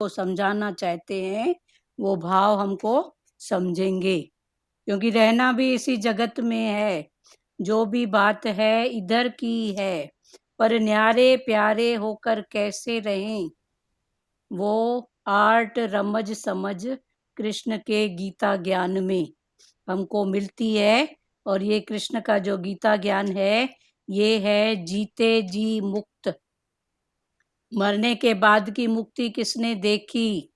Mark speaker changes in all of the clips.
Speaker 1: को समझाना चाहते हैं वो भाव हमको समझेंगे, क्योंकि रहना भी इसी जगत में है। जो भी बात है इधर की है, पर न्यारे प्यारे होकर कैसे रहें, वो आर्ट रमज समझ कृष्ण के गीता ज्ञान में हमको मिलती है। और ये कृष्ण का जो गीता ज्ञान है ये है जीते जी मुक्त। मरने के बाद की मुक्ति किसने देखी,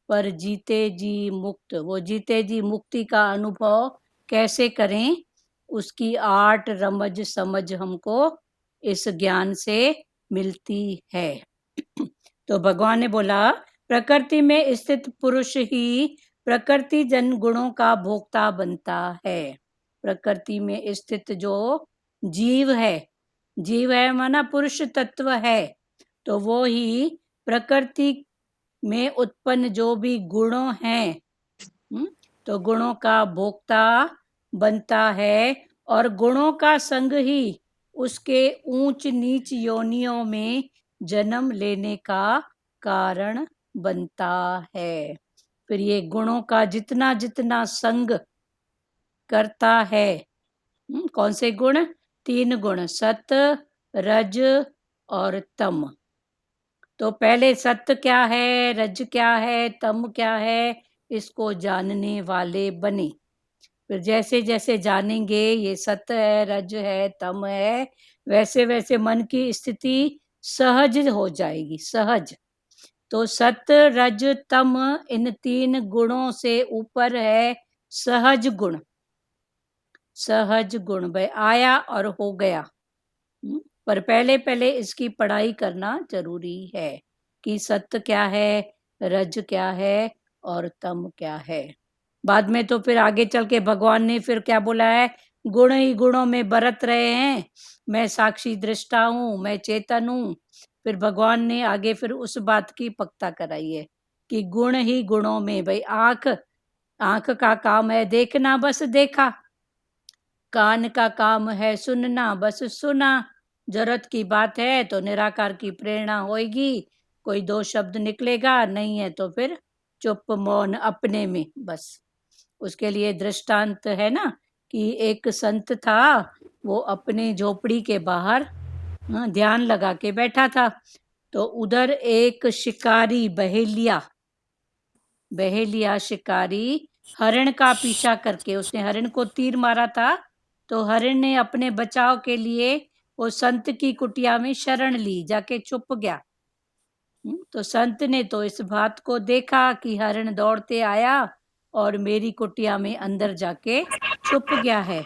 Speaker 1: पर जीते जी मुक्त, वो जीते जी मुक्ति का अनुभव कैसे करें, उसकी आर्ट रमज समझ हमको इस ज्ञान से मिलती है। तो भगवान ने बोला प्रकृति में स्थित पुरुष ही प्रकृति जन गुणों का भोक्ता बनता है। प्रकृति में स्थित जो जीव है माना पुरुष तत्व है, तो वो ही प्रकृति में उत्पन्न जो भी गुणों हैं, तो गुणों का भोक्ता बनता है। और गुणों का संग ही उसके ऊंच नीच योनियों में जन्म लेने का कारण बनता है। फिर ये गुणों का जितना जितना संग करता है, कौन से गुण, 3 गुण, सत रज और तम। तो पहले सत्य क्या है, रज क्या है, तम क्या है, इसको जानने वाले बने। फिर जैसे जैसे जानेंगे ये सत्य है, रज है, तम है, वैसे वैसे मन की स्थिति सहज हो जाएगी, सहज। तो सत्य रज तम इन 3 गुणों से ऊपर है सहज गुण। सहज गुण भाई आया और हो गया, पर पहले पहले इसकी पढ़ाई करना जरूरी है कि सत्य क्या है, रज क्या है और तम क्या है। बाद में तो फिर आगे चल के भगवान ने फिर क्या बोला है, गुण ही गुणों में बरत रहे हैं, मैं साक्षी दृष्टा हूँ, मैं चेतन हूँ। फिर भगवान ने आगे फिर उस बात की पक्का कराई है कि गुण ही गुणों में, भाई आंख का काम है देखना, बस देखा। कान का काम है सुनना, बस सुना। जरूरत की बात है तो निराकार की प्रेरणा होगी, कोई 2 शब्द निकलेगा, नहीं है तो फिर चुप मौन अपने में बस। उसके लिए दृष्टांत है ना कि एक संत था, वो अपने झोपड़ी के बाहर ध्यान लगा के बैठा था। तो उधर एक शिकारी बहेलिया शिकारी हरण का पीछा करके, उसने हरण को तीर मारा था, तो हरण ने अपने बचाव के लिए वो संत की कुटिया में शरण ली, जाके छुप गया। तो संत ने तो इस बात को देखा कि हरण दौड़ते आया और मेरी कुटिया में अंदर जाके छुप गया है।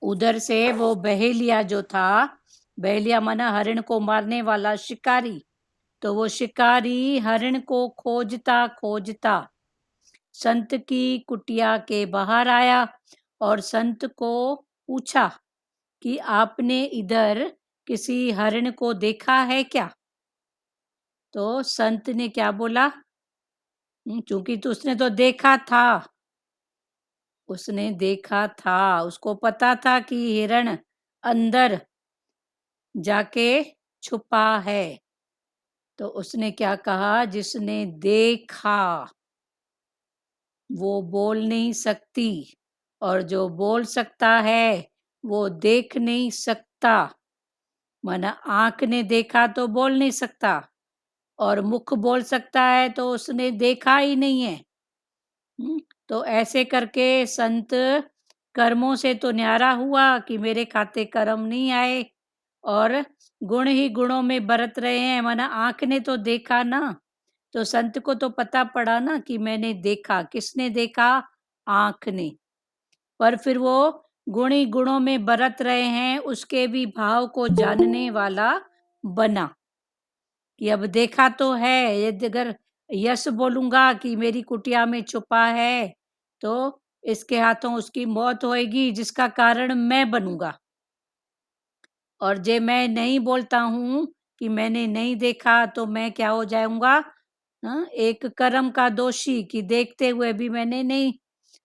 Speaker 1: उधर से वो बहेलिया जो था, बहेलिया माना हरण को मारने वाला शिकारी, तो वो शिकारी हरण को खोजता खोजता संत की कुटिया के बाहर आया और संत को पूछा कि आपने इधर किसी हरण को देखा है क्या। तो संत ने क्या बोला, क्योंकि तो उसने तो देखा था, उसने देखा था, उसको पता था कि हिरण अंदर जाके छुपा है। तो उसने क्या कहा, जिसने देखा वो बोल नहीं सकती, और जो बोल सकता है वो देख नहीं सकता। माना आंख ने देखा तो बोल नहीं सकता, और मुख बोल सकता है तो उसने देखा ही नहीं है। तो ऐसे करके संत कर्मों से तो न्यारा हुआ कि मेरे खाते कर्म नहीं आए, और गुण ही गुणों में बरत रहे हैं, माना आंख ने तो देखा ना। तो संत को तो पता पड़ा ना कि मैंने देखा, किसने देखा, आंख ने। पर फिर वो गुण ही गुणों में बरत रहे हैं, उसके भी भाव को जानने वाला बना कि अब देखा तो है, यदि अगर यस बोलूंगा कि मेरी कुटिया में छुपा है तो इसके हाथों उसकी मौत होएगी, जिसका कारण मैं बनूंगा। और जे मैं नहीं बोलता हूं कि मैंने नहीं देखा, तो मैं क्या हो जाऊंगा, एक कर्म का दोषी कि देखते हुए भी मैंने नहीं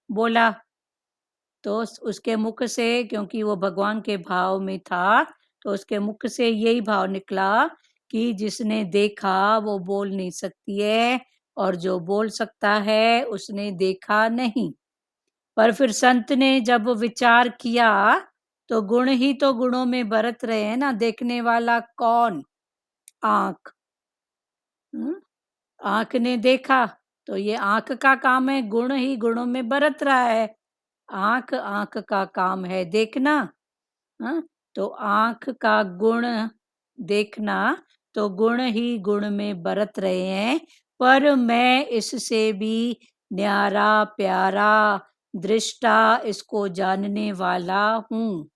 Speaker 1: बोला। तो उसके मुख से, क्योंकि वो भगवान के भाव में था, तो उसके मुख से यही भाव निकला कि जिसने देखा वो बोल नहीं सकती है, और जो बोल सकता है उसने देखा नहीं। पर फिर संत ने जब विचार किया, तो गुण ही तो गुणों में बरत रहे हैं ना। देखने वाला कौन? आंख। हम्म? आंख ने देखा, तो ये आंख का काम है, गुण ही गुणों में बरत रहा है। आंख आंख का काम है देखना। हाँ, तो आंख का गुण देखना, तो गुण ही गुण में बरत रहे हैं। पर मैं इससे भी न्यारा प्यारा दृष्टा, इसको जानने वाला हूँ।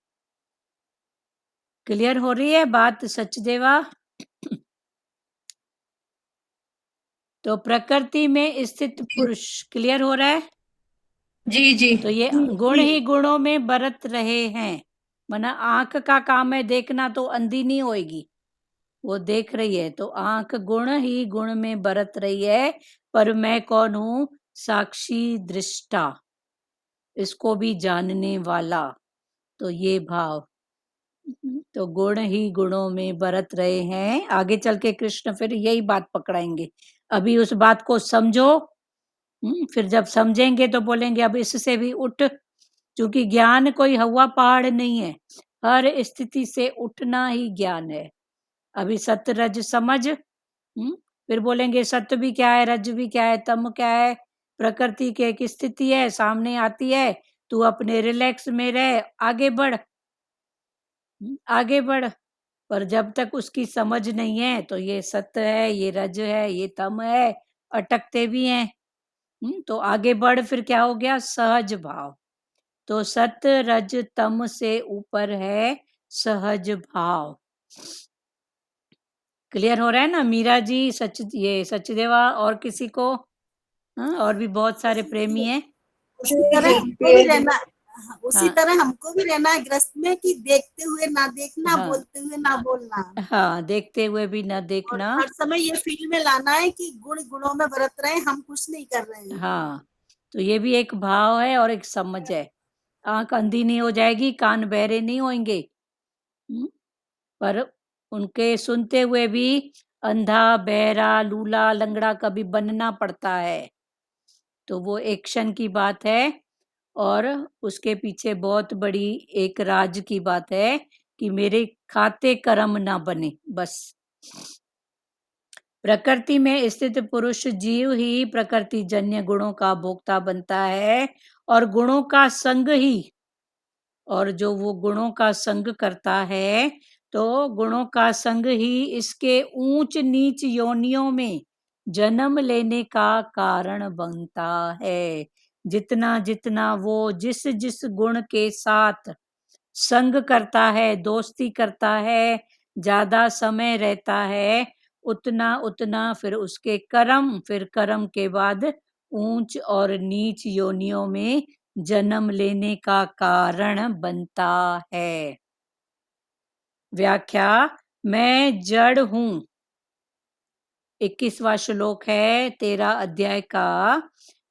Speaker 1: क्लियर हो रही है बात सचदेवा? तो प्रकृति में स्थित पुरुष, क्लियर हो रहा है?
Speaker 2: जी जी
Speaker 1: तो ये गुण ही गुणों में बरत रहे हैं। माना आंख का काम है देखना, तो अंधी नहीं होएगी, वो देख रही है। तो आंख गुण ही गुण में बरत रही है, पर मैं कौन हूं? साक्षी दृष्टा, इसको भी जानने वाला। तो ये भाव, तो गुण ही गुणों में बरत रहे हैं। आगे चल के कृष्ण फिर यही बात पकड़ाएंगे। अभी उस बात को समझो। फिर जब समझेंगे तो बोलेंगे अब इससे भी उठ। क्योंकि ज्ञान कोई हवा पहाड़ नहीं है, हर स्थिति से उठना ही ज्ञान है। अभी सत्य रज समझ, फिर बोलेंगे सत्य भी क्या है, रज भी क्या है, तम क्या है। प्रकृति की एक स्थिति है, सामने आती है, तू अपने रिलैक्स में रह, आगे बढ़। आगे बढ़। पर जब तक उसकी समझ नहीं है, तो ये सत्य है, ये रज है, ये तम है, अटकते भी हैं। तो आगे बढ़, फिर क्या हो गया? सहज भाव। तो सत्य रज तम से ऊपर है सहज भाव। क्लियर हो रहा है ना मीरा जी? सच, ये सचदेवा और किसी को? हाँ, और भी बहुत सारे प्रेमी हैं।
Speaker 3: उसी तरह हमको भी रहना, उसी
Speaker 1: हाँ
Speaker 3: तरह हमको भी रहना है ग्रस्त में, कि देखते हुए ना देखना,
Speaker 1: हाँ
Speaker 3: बोलते हुए ना बोलना,
Speaker 1: हाँ, देखते हुए भी न
Speaker 3: और
Speaker 1: देखना।
Speaker 3: हर समय ये फील में लाना है कि गुण गुणों में बरत रहे हैं, हम कुछ नहीं कर रहे हैं।
Speaker 1: हाँ, तो ये भी एक भाव है और एक समझ है। आंख अंधी नहीं हो जाएगी, कान बहरे नहीं होंगे। पर उनके सुनते हुए भी अंधा बहरा लूला लंगड़ा कभी बनना पड़ता है। तो वो एक क्षण की बात है, और उसके पीछे बहुत बड़ी एक राज की बात है कि मेरे खाते कर्म ना बने, बस। प्रकृति में स्थित पुरुष जीव ही प्रकृति जन्य गुणों का भोक्ता बनता है, और गुणों का संग ही, और जो वो गुणों का संग करता है, तो गुणों का संग ही इसके ऊंच नीच योनियों में जन्म लेने का कारण बनता है। जितना जितना वो जिस जिस गुण के साथ संग करता है, दोस्ती करता है, ज्यादा समय रहता है, उतना उतना फिर उसके कर्म, फिर कर्म के बाद ऊंच और नीच योनियों में जन्म लेने का कारण बनता है। व्याख्या, मैं जड़ हूं। 21वां श्लोक है 13 अध्याय का,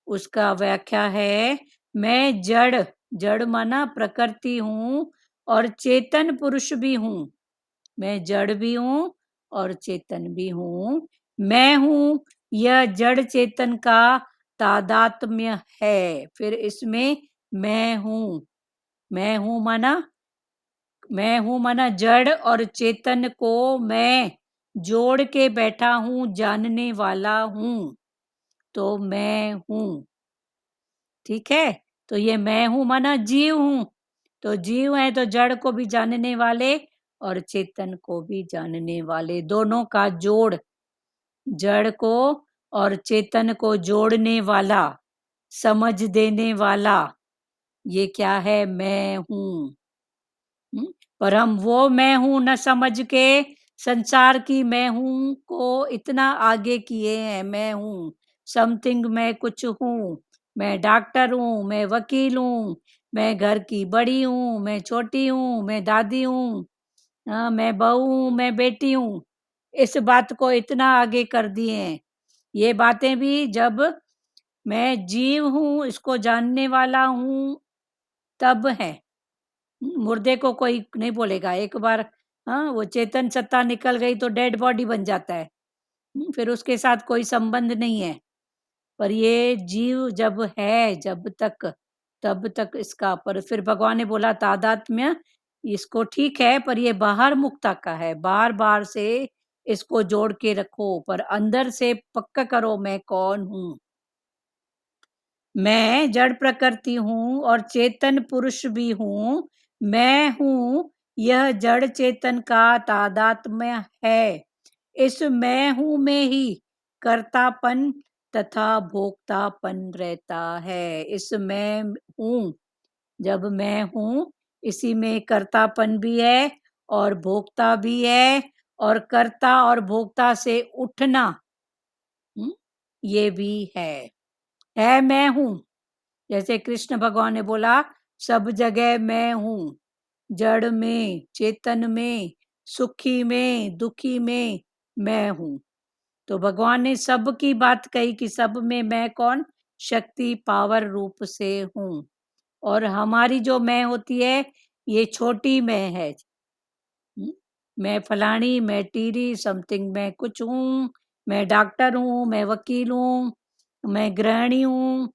Speaker 1: उसका व्याख्या है, मैं जड़, जड़ माना प्रकृति हूं, और चेतन पुरुष भी हूं। मैं जड़ भी हूं और चेतन भी हूं। मैं हूं, यह जड़ चेतन का तादात्म्य है। फिर इसमें मैं हूं माना, मैं हूं माना जड़ और चेतन को मैं जोड़ के बैठा हूं, जानने वाला हूं। तो मैं हूं, ठीक है। तो ये मैं हूं माना जीव हूं। तो जीव है तो जड़ को भी जानने वाले और चेतन को भी जानने वाले, दोनों का जोड़, जड़ को और चेतन को जोड़ने वाला, समझ देने वाला, ये क्या है? मैं हूं। पर हम वो मैं हूं न समझ के संसार की मैं हूं को इतना आगे किए हैं। मैं हूं समथिंग, मैं कुछ हूं, मैं डॉक्टर हूं, मैं वकील हूं, मैं घर की बड़ी हूं, मैं छोटी हूं, मैं दादी हूं, हाँ, मैं बहू हूं, मैं बेटी हूं। इस बात को इतना आगे कर दिए हैं। ये बातें भी जब मैं जीव हूं, इसको जानने वाला हूं, तब है। मुर्दे को कोई नहीं बोलेगा। एक बार हाँ, वो चेतन सत्ता निकल गई तो डेड बॉडी बन जाता है। फिर उसके साथ कोई संबंध नहीं है। पर ये जीव जब है, जब तक, तब तक इसका, पर फिर भगवान ने बोला तादात्म्य इसको ठीक है, पर ये बाहर मुक्ता का है, बार बार से इसको जोड़ के रखो, पर अंदर से पक्का करो मैं कौन हूं। मैं जड़ प्रकृति हूँ और चेतन पुरुष भी हूँ। मैं हूँ, यह जड़ चेतन का तादात्म्य है। इस मैं हूँ में ही कर्तापन तथा भोक्तापन रहता है। इस मैं हूँ, जब मैं हूँ, इसी में कर्तापन भी है और भोक्ता भी है, और कर्ता और भोक्ता से उठना ये भी है मैं हूँ। जैसे कृष्ण भगवान ने बोला सब जगह मैं हूँ, जड़ में, चेतन में, सुखी में, दुखी में मैं हूँ। तो भगवान ने सब की बात कही कि सब में मैं कौन, शक्ति पावर रूप से हूँ। और हमारी जो मैं होती है ये छोटी मैं है। मैं फलानी, मैं टीरी, समथिंग, मैं कुछ हूँ, मैं डॉक्टर हूँ, मैं वकील हूँ, मैं गृहिणी हूँ,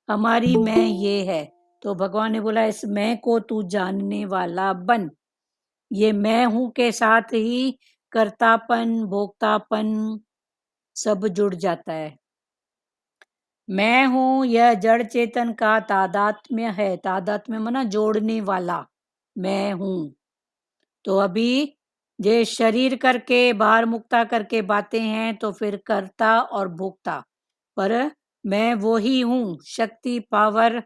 Speaker 1: हमारी मैं ये है। तो भगवान ने बोला इस मैं को तू जानने वाला बन। ये मैं हूं के साथ ही कर्तापन, भोक्तापन सब जुड़ जाता है। मैं हूं यह जड़ चेतन का तादात्म्य है। तादात्म्य माना जोड़ने वाला मैं हूं। तो अभी ये शरीर करके बाहर मुक्ता करके बातें हैं, तो फिर कर्ता और भोक्ता, पर मैं वो ही हूँ, शक्ति पावर।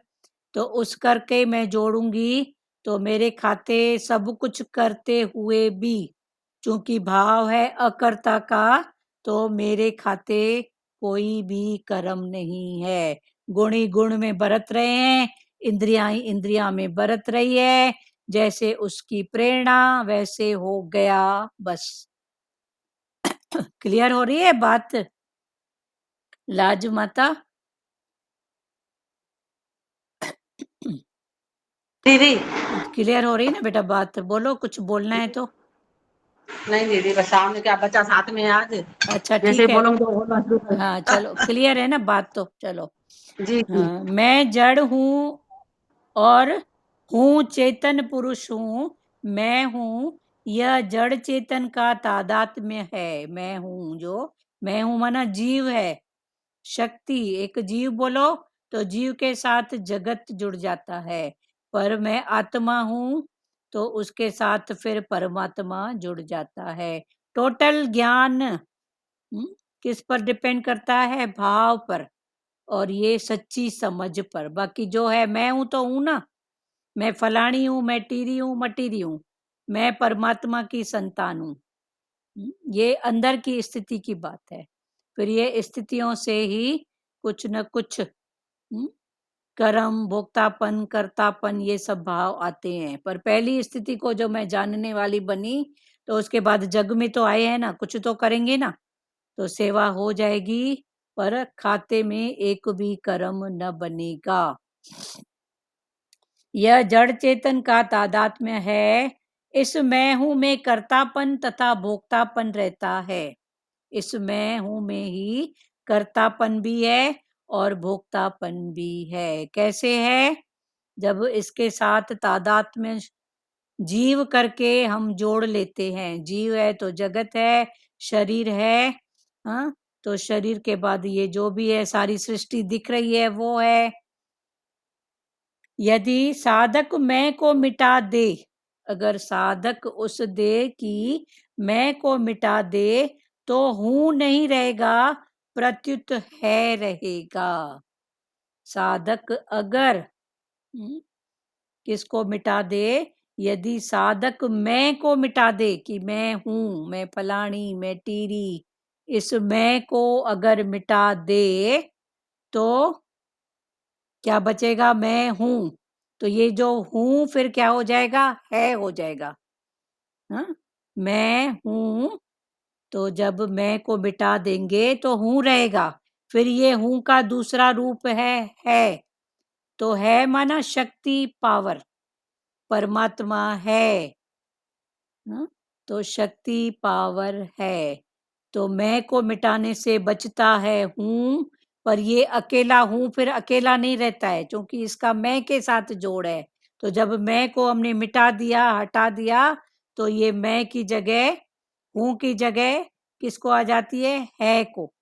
Speaker 1: तो उस करके मैं जोड़ूंगी तो मेरे खाते सब कुछ करते हुए भी, चूंकि भाव है अकर्ता का, तो मेरे खाते कोई भी कर्म नहीं है। गुणी गुण में बरत रहे हैं, इंद्रिया इंद्रिया में बरत रही है, जैसे उसकी प्रेरणा वैसे हो गया, बस। क्लियर हो रही है बात लाज माता?
Speaker 4: दीदी
Speaker 1: क्लियर हो रही है ना बेटा बात? बोलो, कुछ बोलना है तो।
Speaker 4: नहीं दीदी, बस सामने क्या बच्चा साथ में है आज,
Speaker 1: अच्छा
Speaker 4: जैसे
Speaker 1: ठीक है।
Speaker 4: बोलोगे तो बोलना शुरू कर।
Speaker 1: हाँ चलो, क्लियर है ना बात तो, चलो।
Speaker 4: जी जी।
Speaker 1: हाँ, मैं जड़ हूँ और हूँ चेतन पुरुष हूँ। मैं हूँ, यह जड़ चेतन का तादात्म्य है। मैं हूँ, जो मैं हूँ माना जीव है, शक्ति। एक जीव बोलो तो जीव के साथ जगत जुड़ जाता है, पर मैं आत्मा हूँ तो उसके साथ फिर परमात्मा जुड़ जाता है। टोटल ज्ञान किस पर डिपेंड करता है? भाव पर, और ये सच्ची समझ पर। बाकी जो है मैं हूं तो हूं ना, मैं फलानी हूं, मैं टीरी हूं, मटीरी हूं, मैं परमात्मा की संतान हूं। ये अंदर की स्थिति की बात है। फिर ये स्थितियों से ही कुछ न कुछ कर्म, भोक्तापन, कर्तापन, ये सब भाव आते हैं। पर पहली स्थिति को जो मैं जानने वाली बनी, तो उसके बाद जग में तो आए हैं ना, कुछ तो करेंगे ना, तो सेवा हो जाएगी, पर खाते में एक भी कर्म न बनेगा। यह जड़ चेतन का तादात्म्य है। इस मैं हूं में कर्तापन तथा भोक्तापन रहता है। इस मैं हूं में ही कर्तापन भी है और भोक्तापन भी है। कैसे है? जब इसके साथ तादात्म्य जीव करके हम जोड़ लेते हैं। जीव है तो जगत है, शरीर है, हाँ, तो शरीर के बाद ये जो भी है सारी सृष्टि दिख रही है वो है। यदि साधक मैं को मिटा दे, अगर साधक उस दे की मैं को मिटा दे, तो हूं नहीं रहेगा, प्रत्युत है रहेगा। साधक अगर किसको मिटा दे? यदि साधक मैं को मिटा दे कि मैं हूं, मैं फलानी, मैं टीरी, इस मैं को अगर मिटा दे, तो क्या बचेगा? मैं हूं। तो ये जो हूं फिर क्या हो जाएगा? है हो जाएगा। हाँ, मैं हूं, तो जब मैं को मिटा देंगे तो हूं रहेगा। फिर ये हूं का दूसरा रूप है। तो है माना शक्ति, पावर, परमात्मा है। तो शक्ति पावर है। तो मैं को मिटाने से बचता है हूँ, पर ये अकेला हूँ फिर अकेला नहीं रहता है, क्योंकि इसका मैं के साथ जोड़ है। तो जब मैं को हमने मिटा दिया, हटा दिया, तो ये मैं की जगह, हूँ की जगह किसको आ जाती है को।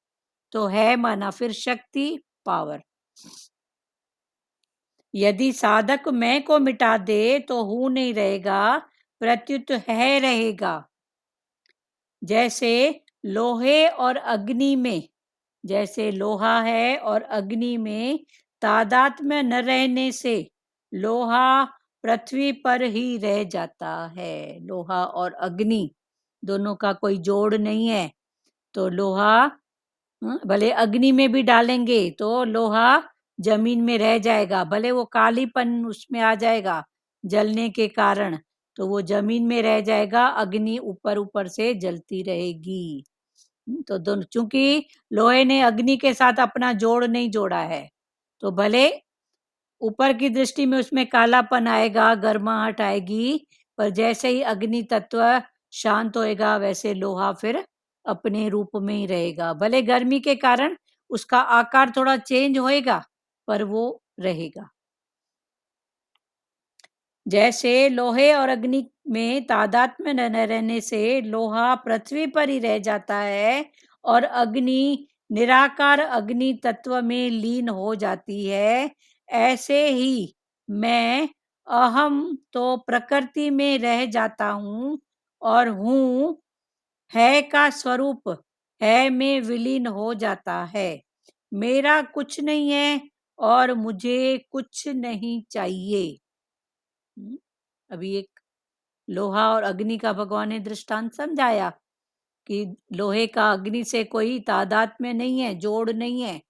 Speaker 1: तो है माना फिर शक्ति पावर। यदि साधक मैं को मिटा दे तो हूँ नहीं रहेगा, प्रत्युत है रहेगा। जैसे लोहे और अग्नि में, जैसे लोहा है और अग्नि में तादात्म्य न रहने से लोहा पृथ्वी पर ही रह जाता है। लोहा और अग्नि दोनों का कोई जोड़ नहीं है। तो लोहा भले अग्नि में भी डालेंगे तो लोहा जमीन में रह जाएगा, भले वो कालीपन उसमें आ जाएगा जलने के कारण, तो वो जमीन में रह जाएगा, अग्नि ऊपर ऊपर से जलती रहेगी। तो दोनों, चूंकि लोहे ने अग्नि के साथ अपना जोड़ नहीं जोड़ा है, तो भले ऊपर की दृष्टि में उसमें कालापन आएगा, गर्माहट आएगी, पर जैसे ही अग्नि तत्व शांत होएगा वैसे लोहा फिर अपने रूप में ही रहेगा। भले गर्मी के कारण उसका आकार थोड़ा चेंज होएगा, पर वो रहेगा। जैसे लोहे और अग्नि में तादात्म्य न रहने से लोहा पृथ्वी पर ही रह जाता है और अग्नि निराकार अग्नि तत्व में लीन हो जाती है, ऐसे ही मैं अहम तो प्रकृति में रह जाता हूँ और हूँ है का स्वरूप है में विलीन हो जाता है। मेरा कुछ नहीं है और मुझे कुछ नहीं चाहिए। अभी एक लोहा और अग्नि का भगवान ने दृष्टांत समझाया कि लोहे का अग्नि से कोई तादात्म्य नहीं है, जोड़ नहीं है।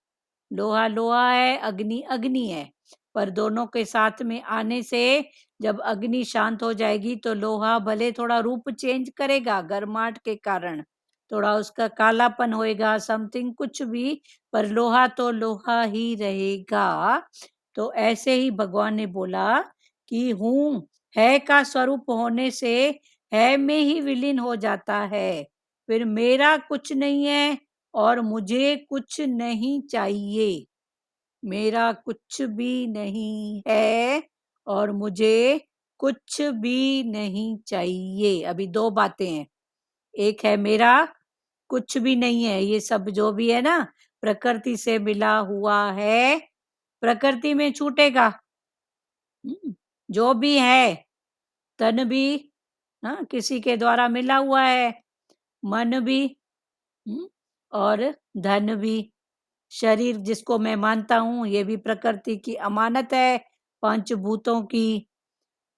Speaker 1: लोहा लोहा है, अग्नि अग्नि है, पर दोनों के साथ में आने से जब अग्नि शांत हो जाएगी तो लोहा भले थोड़ा रूप चेंज करेगा गर्माहट के कारण, थोड़ा उसका कालापन होएगा, समथिंग कुछ भी, पर लोहा तो लोहा ही रहेगा। तो ऐसे ही भगवान ने बोला कि हूँ है का स्वरूप होने से है में ही विलीन हो जाता है, फिर मेरा कुछ नहीं है और मुझे कुछ नहीं चाहिए। मेरा कुछ भी नहीं है और मुझे कुछ भी नहीं चाहिए। अभी दो बातें हैं, एक है मेरा कुछ भी नहीं है, ये सब जो भी है ना प्रकृति से मिला हुआ है, प्रकृति में छूटेगा। जो भी है, तन भी किसी के द्वारा मिला हुआ है, मन भी और धन भी, शरीर जिसको मैं मानता हूँ ये भी प्रकृति की अमानत है, पंचभूतों की।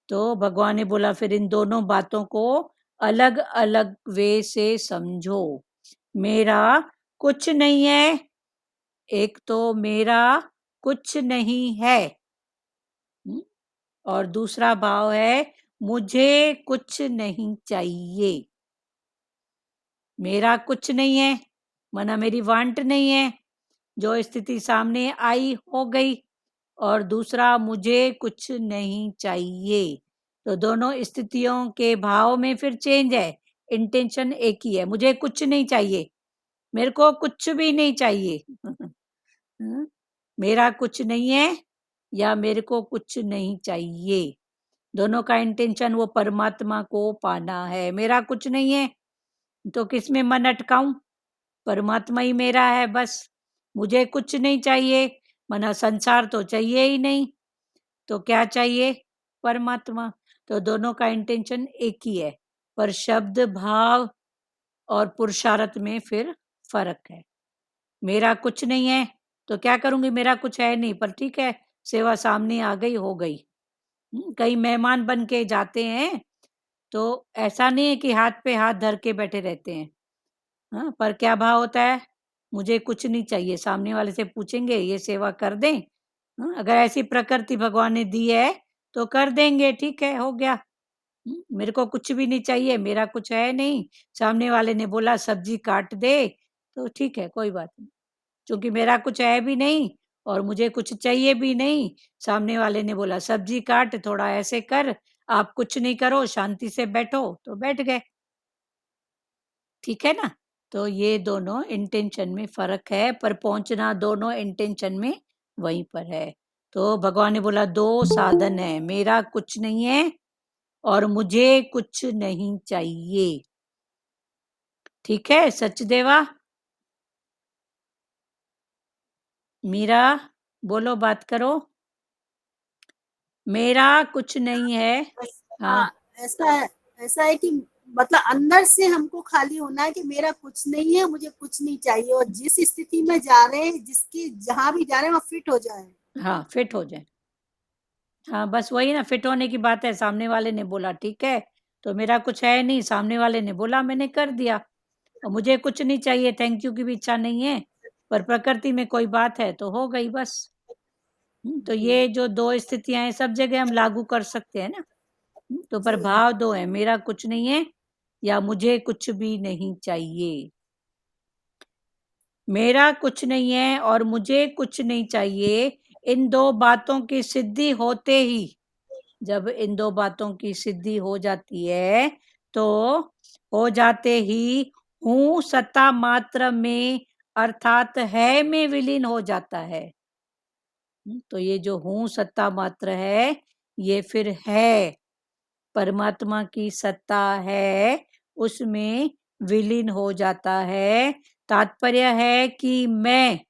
Speaker 1: तो भगवान ने बोला फिर इन दोनों बातों को अलग अलग वे से समझो। मेरा कुछ नहीं है, एक तो मेरा कुछ नहीं है, और दूसरा भाव है मुझे कुछ नहीं चाहिए। मेरा कुछ नहीं है माना मेरी वांट नहीं है, जो स्थिति सामने आई हो गई, और दूसरा मुझे कुछ नहीं चाहिए। तो दोनों स्थितियों के भाव में फिर चेंज है, इंटेंशन एक ही है, मुझे कुछ नहीं चाहिए, मेरे को कुछ भी नहीं चाहिए। मेरा कुछ नहीं है या मेरे को कुछ नहीं चाहिए, दोनों का इंटेंशन वो परमात्मा को पाना है। मेरा कुछ नहीं है तो किसमें मन अटकाऊं, परमात्मा ही मेरा है बस। मुझे कुछ नहीं चाहिए मना संसार तो चाहिए ही नहीं, तो क्या चाहिए, परमात्मा। तो दोनों का इंटेंशन एक ही है, पर शब्द भाव और पुरुषार्थ में फिर फर्क है। मेरा कुछ नहीं है तो क्या करूंगी, मेरा कुछ है नहीं, पर ठीक है सेवा सामने आ गई हो गई। कई मेहमान बन के जाते हैं तो ऐसा नहीं है कि हाथ पे हाथ धर के बैठे रहते हैं, हाँ, पर क्या भाव होता है, मुझे कुछ नहीं चाहिए। सामने वाले से पूछेंगे ये सेवा कर दें, अगर ऐसी प्रकृति भगवान ने दी है तो कर देंगे, ठीक है हो गया। मेरे को कुछ भी नहीं चाहिए, मेरा कुछ है नहीं, सामने वाले ने बोला सब्जी काट दे तो ठीक है कोई बात नहीं, क्योंकि मेरा कुछ है भी नहीं और मुझे कुछ चाहिए भी नहीं। सामने वाले ने बोला सब्जी काट, थोड़ा ऐसे कर, आप कुछ नहीं करो शांति से बैठो, तो बैठ गए। ठीक है ना। तो ये दोनों इंटेंशन में फर्क है, पर पहुंचना दोनों इंटेंशन में वहीं पर है। तो भगवान ने बोला 2 साधन है, मेरा कुछ नहीं है और मुझे कुछ नहीं चाहिए। ठीक है सचदेवा? मीरा बोलो, बात करो। मेरा कुछ नहीं है। हाँ
Speaker 3: हाँ, ऐसा है कि मतलब अंदर से हमको खाली होना है कि मेरा कुछ नहीं है, मुझे कुछ नहीं चाहिए, और जिस स्थिति में जा रहे हैं, जिसकी जहां भी जा रहे हैं वहां फिट हो जाए।
Speaker 1: हाँ, फिट हो जाए। हाँ, बस वही ना, फिट होने की बात है। सामने वाले ने बोला ठीक है, तो मेरा कुछ है नहीं, सामने वाले ने बोला मैंने कर दिया, और मुझे कुछ नहीं चाहिए, थैंक यू की भी इच्छा नहीं है, पर प्रकृति में कोई बात है तो हो गई बस। तो ये जो 2 स्थितियां हैं सब जगह हम लागू कर सकते हैं ना। तो पर
Speaker 3: जी।
Speaker 1: भाव 2 है, मेरा कुछ नहीं है या मुझे कुछ भी नहीं चाहिए। मेरा कुछ नहीं है और मुझे कुछ नहीं चाहिए, इन 2 बातों की सिद्धि होते ही, जब इन 2 बातों की सिद्धि हो जाती है, तो हो जाते ही हूँ सत्ता मात्र में अर्थात है में विलीन हो जाता है। तो ये जो हूँ सत्ता मात्र है, ये फिर है, परमात्मा की सत्ता है, उसमें विलीन हो जाता है। तात्पर्य है कि मैं,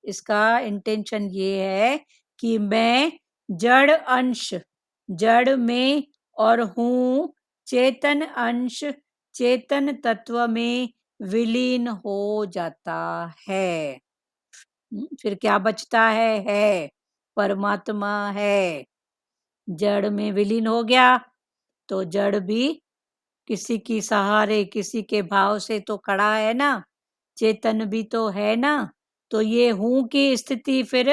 Speaker 1: इसका इंटेंशन ये है कि मैं जड़ अंश जड़ में और हूँ चेतन अंश चेतन तत्व में विलीन हो जाता है। फिर क्या बचता है परमात्मा है। जड़ में विलीन हो गया तो जड़ भी किसी की सहारे किसी के भाव से तो खड़ा है ना, चेतन भी तो है ना। तो ये हूं की स्थिति फिर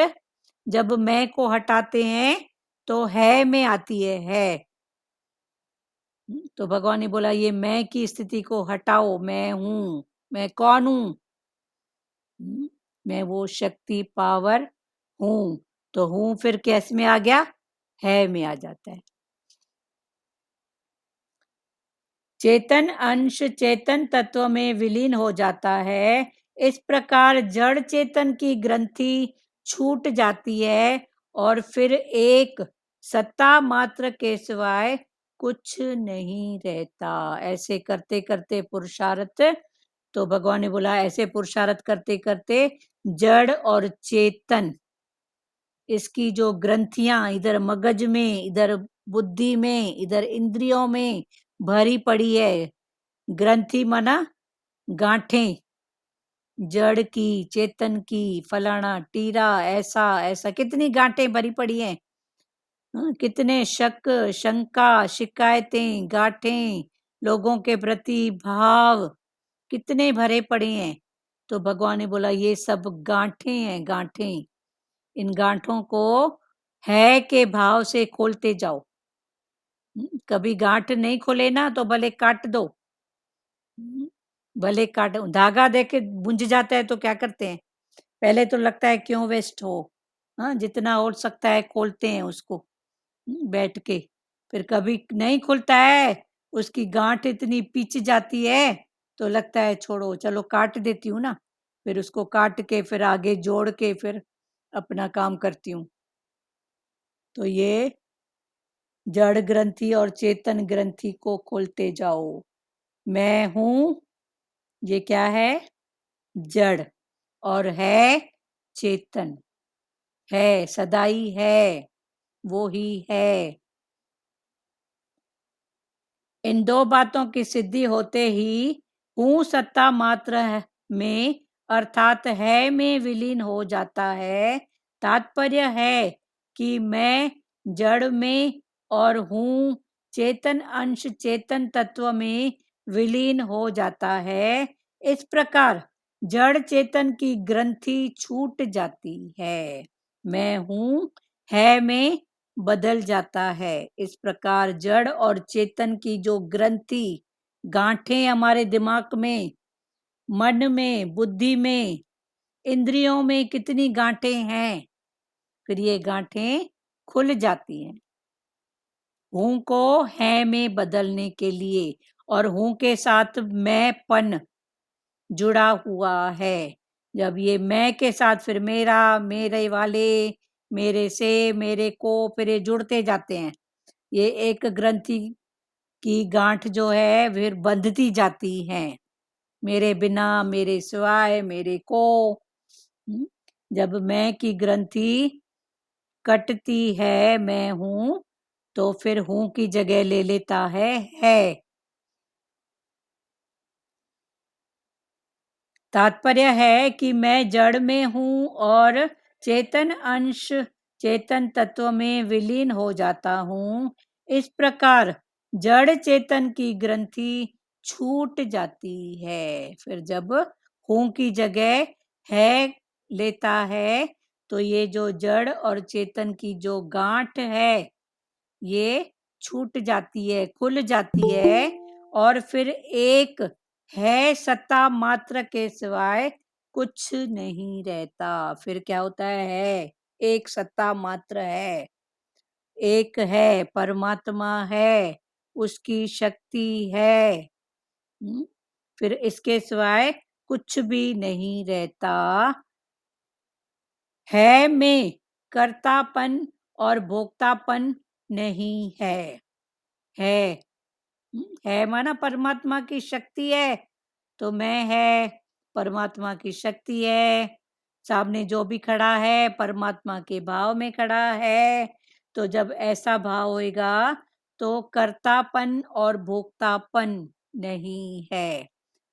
Speaker 1: जब मैं को हटाते हैं तो है में आती है। तो भगवान ने बोला ये मैं की स्थिति को हटाओ, मैं हूं, मैं कौन हूं? मैं वो शक्ति पावर हूं। तो हूं फिर कैस में आ गया? है में आ जाता है। चेतन अंश चेतन तत्व में विलीन हो जाता है। इस प्रकार जड़ चेतन की ग्रंथि छूट जाती है और फिर एक सत्ता मात्र के सिवाय कुछ नहीं रहता। ऐसे करते करते पुरुषार्थ, तो भगवान ने बोला ऐसे पुरुषार्थ करते करते जड़ और चेतन, इसकी जो ग्रंथियां इधर मगज में, इधर बुद्धि में, इधर इंद्रियों में भरी पड़ी है। ग्रंथि माना गांठें, जड़ की चेतन की, फलाना टीरा, ऐसा ऐसा कितनी गांठें भरी पड़ी हैं। कितने शक शंका शिकायतें गांठें, लोगों के प्रति भाव कितने भरे पड़े हैं। तो भगवान ने बोला ये सब गांठें हैं, गांठें। इन गांठों को है के भाव से खोलते जाओ। कभी गांठ नहीं खोले ना तो भले काट दो। भले काट, धागा देके बुंज जाता है तो क्या करते हैं, पहले तो लगता है क्यों वेस्ट हो, हाँ जितना हो सकता है खोलते हैं उसको बैठ के। फिर कभी नहीं खुलता है, उसकी गांठ इतनी पिच जाती है तो लगता है छोड़ो चलो काट देती हूँ ना। फिर उसको काट के फिर आगे जोड़ के फिर अपना काम करती हूँ। तो ये जड़ ग्रंथि और चेतन ग्रंथि को खोलते जाओ। मैं हूं, ये क्या है? जड़, और है चेतन, है सदाई है, वो ही है। इन 2 बातों की सिद्धि होते ही हूं सत्ता मात्र में अर्थात है में विलीन हो जाता है। तात्पर्य है कि मैं जड़ में और हूं चेतन अंश चेतन तत्व में विलीन हो जाता है। इस प्रकार जड़ चेतन की ग्रंथि छूट जाती है, मैं हूं है में बदल जाता है। इस प्रकार जड़ और चेतन की जो ग्रंथि गांठें हमारे दिमाग में, मन में, बुद्धि में, इंद्रियों में कितनी गांठें हैं, फिर ये गांठें खुल जाती हैं हूं को है में बदलने के लिए। और हूं के साथ मैंपन जुड़ा हुआ है। जब ये मैं के साथ फिर मेरा, मेरे वाले, मेरे से, मेरे को, फिर ये जुड़ते जाते हैं। ये एक ग्रंथि की गांठ जो है फिर बंधती जाती है, मेरे बिना, मेरे सिवाय, मेरे को। जब मैं की ग्रंथि कटती है, मैं हूं, तो फिर हूं की जगह ले लेता है। तात्पर्य है कि मैं जड़ में हूं और चेतन अंश चेतन तत्व में विलीन हो जाता हूं। इस प्रकार जड़ चेतन की ग्रंथि छूट जाती है। फिर जब हूं की जगह है लेता है, तो ये जो जड़ और चेतन की जो गांठ है, ये छूट जाती है, खुल जाती है, और फिर एक है सत्ता मात्र के सिवाय कुछ नहीं रहता। फिर क्या होता है? एक सत्ता मात्र है, एक है, परमात्मा है, उसकी शक्ति है। फिर इसके सिवाय कुछ भी नहीं रहता है। में कर्तापन और भोक्तापन नहीं है। है माना परमात्मा की शक्ति है, तो मैं है, परमात्मा की शक्ति है। सामने जो भी खड़ा है परमात्मा के भाव में खड़ा है। तो जब ऐसा भाव होएगा तो कर्तापन और भोक्तापन नहीं है।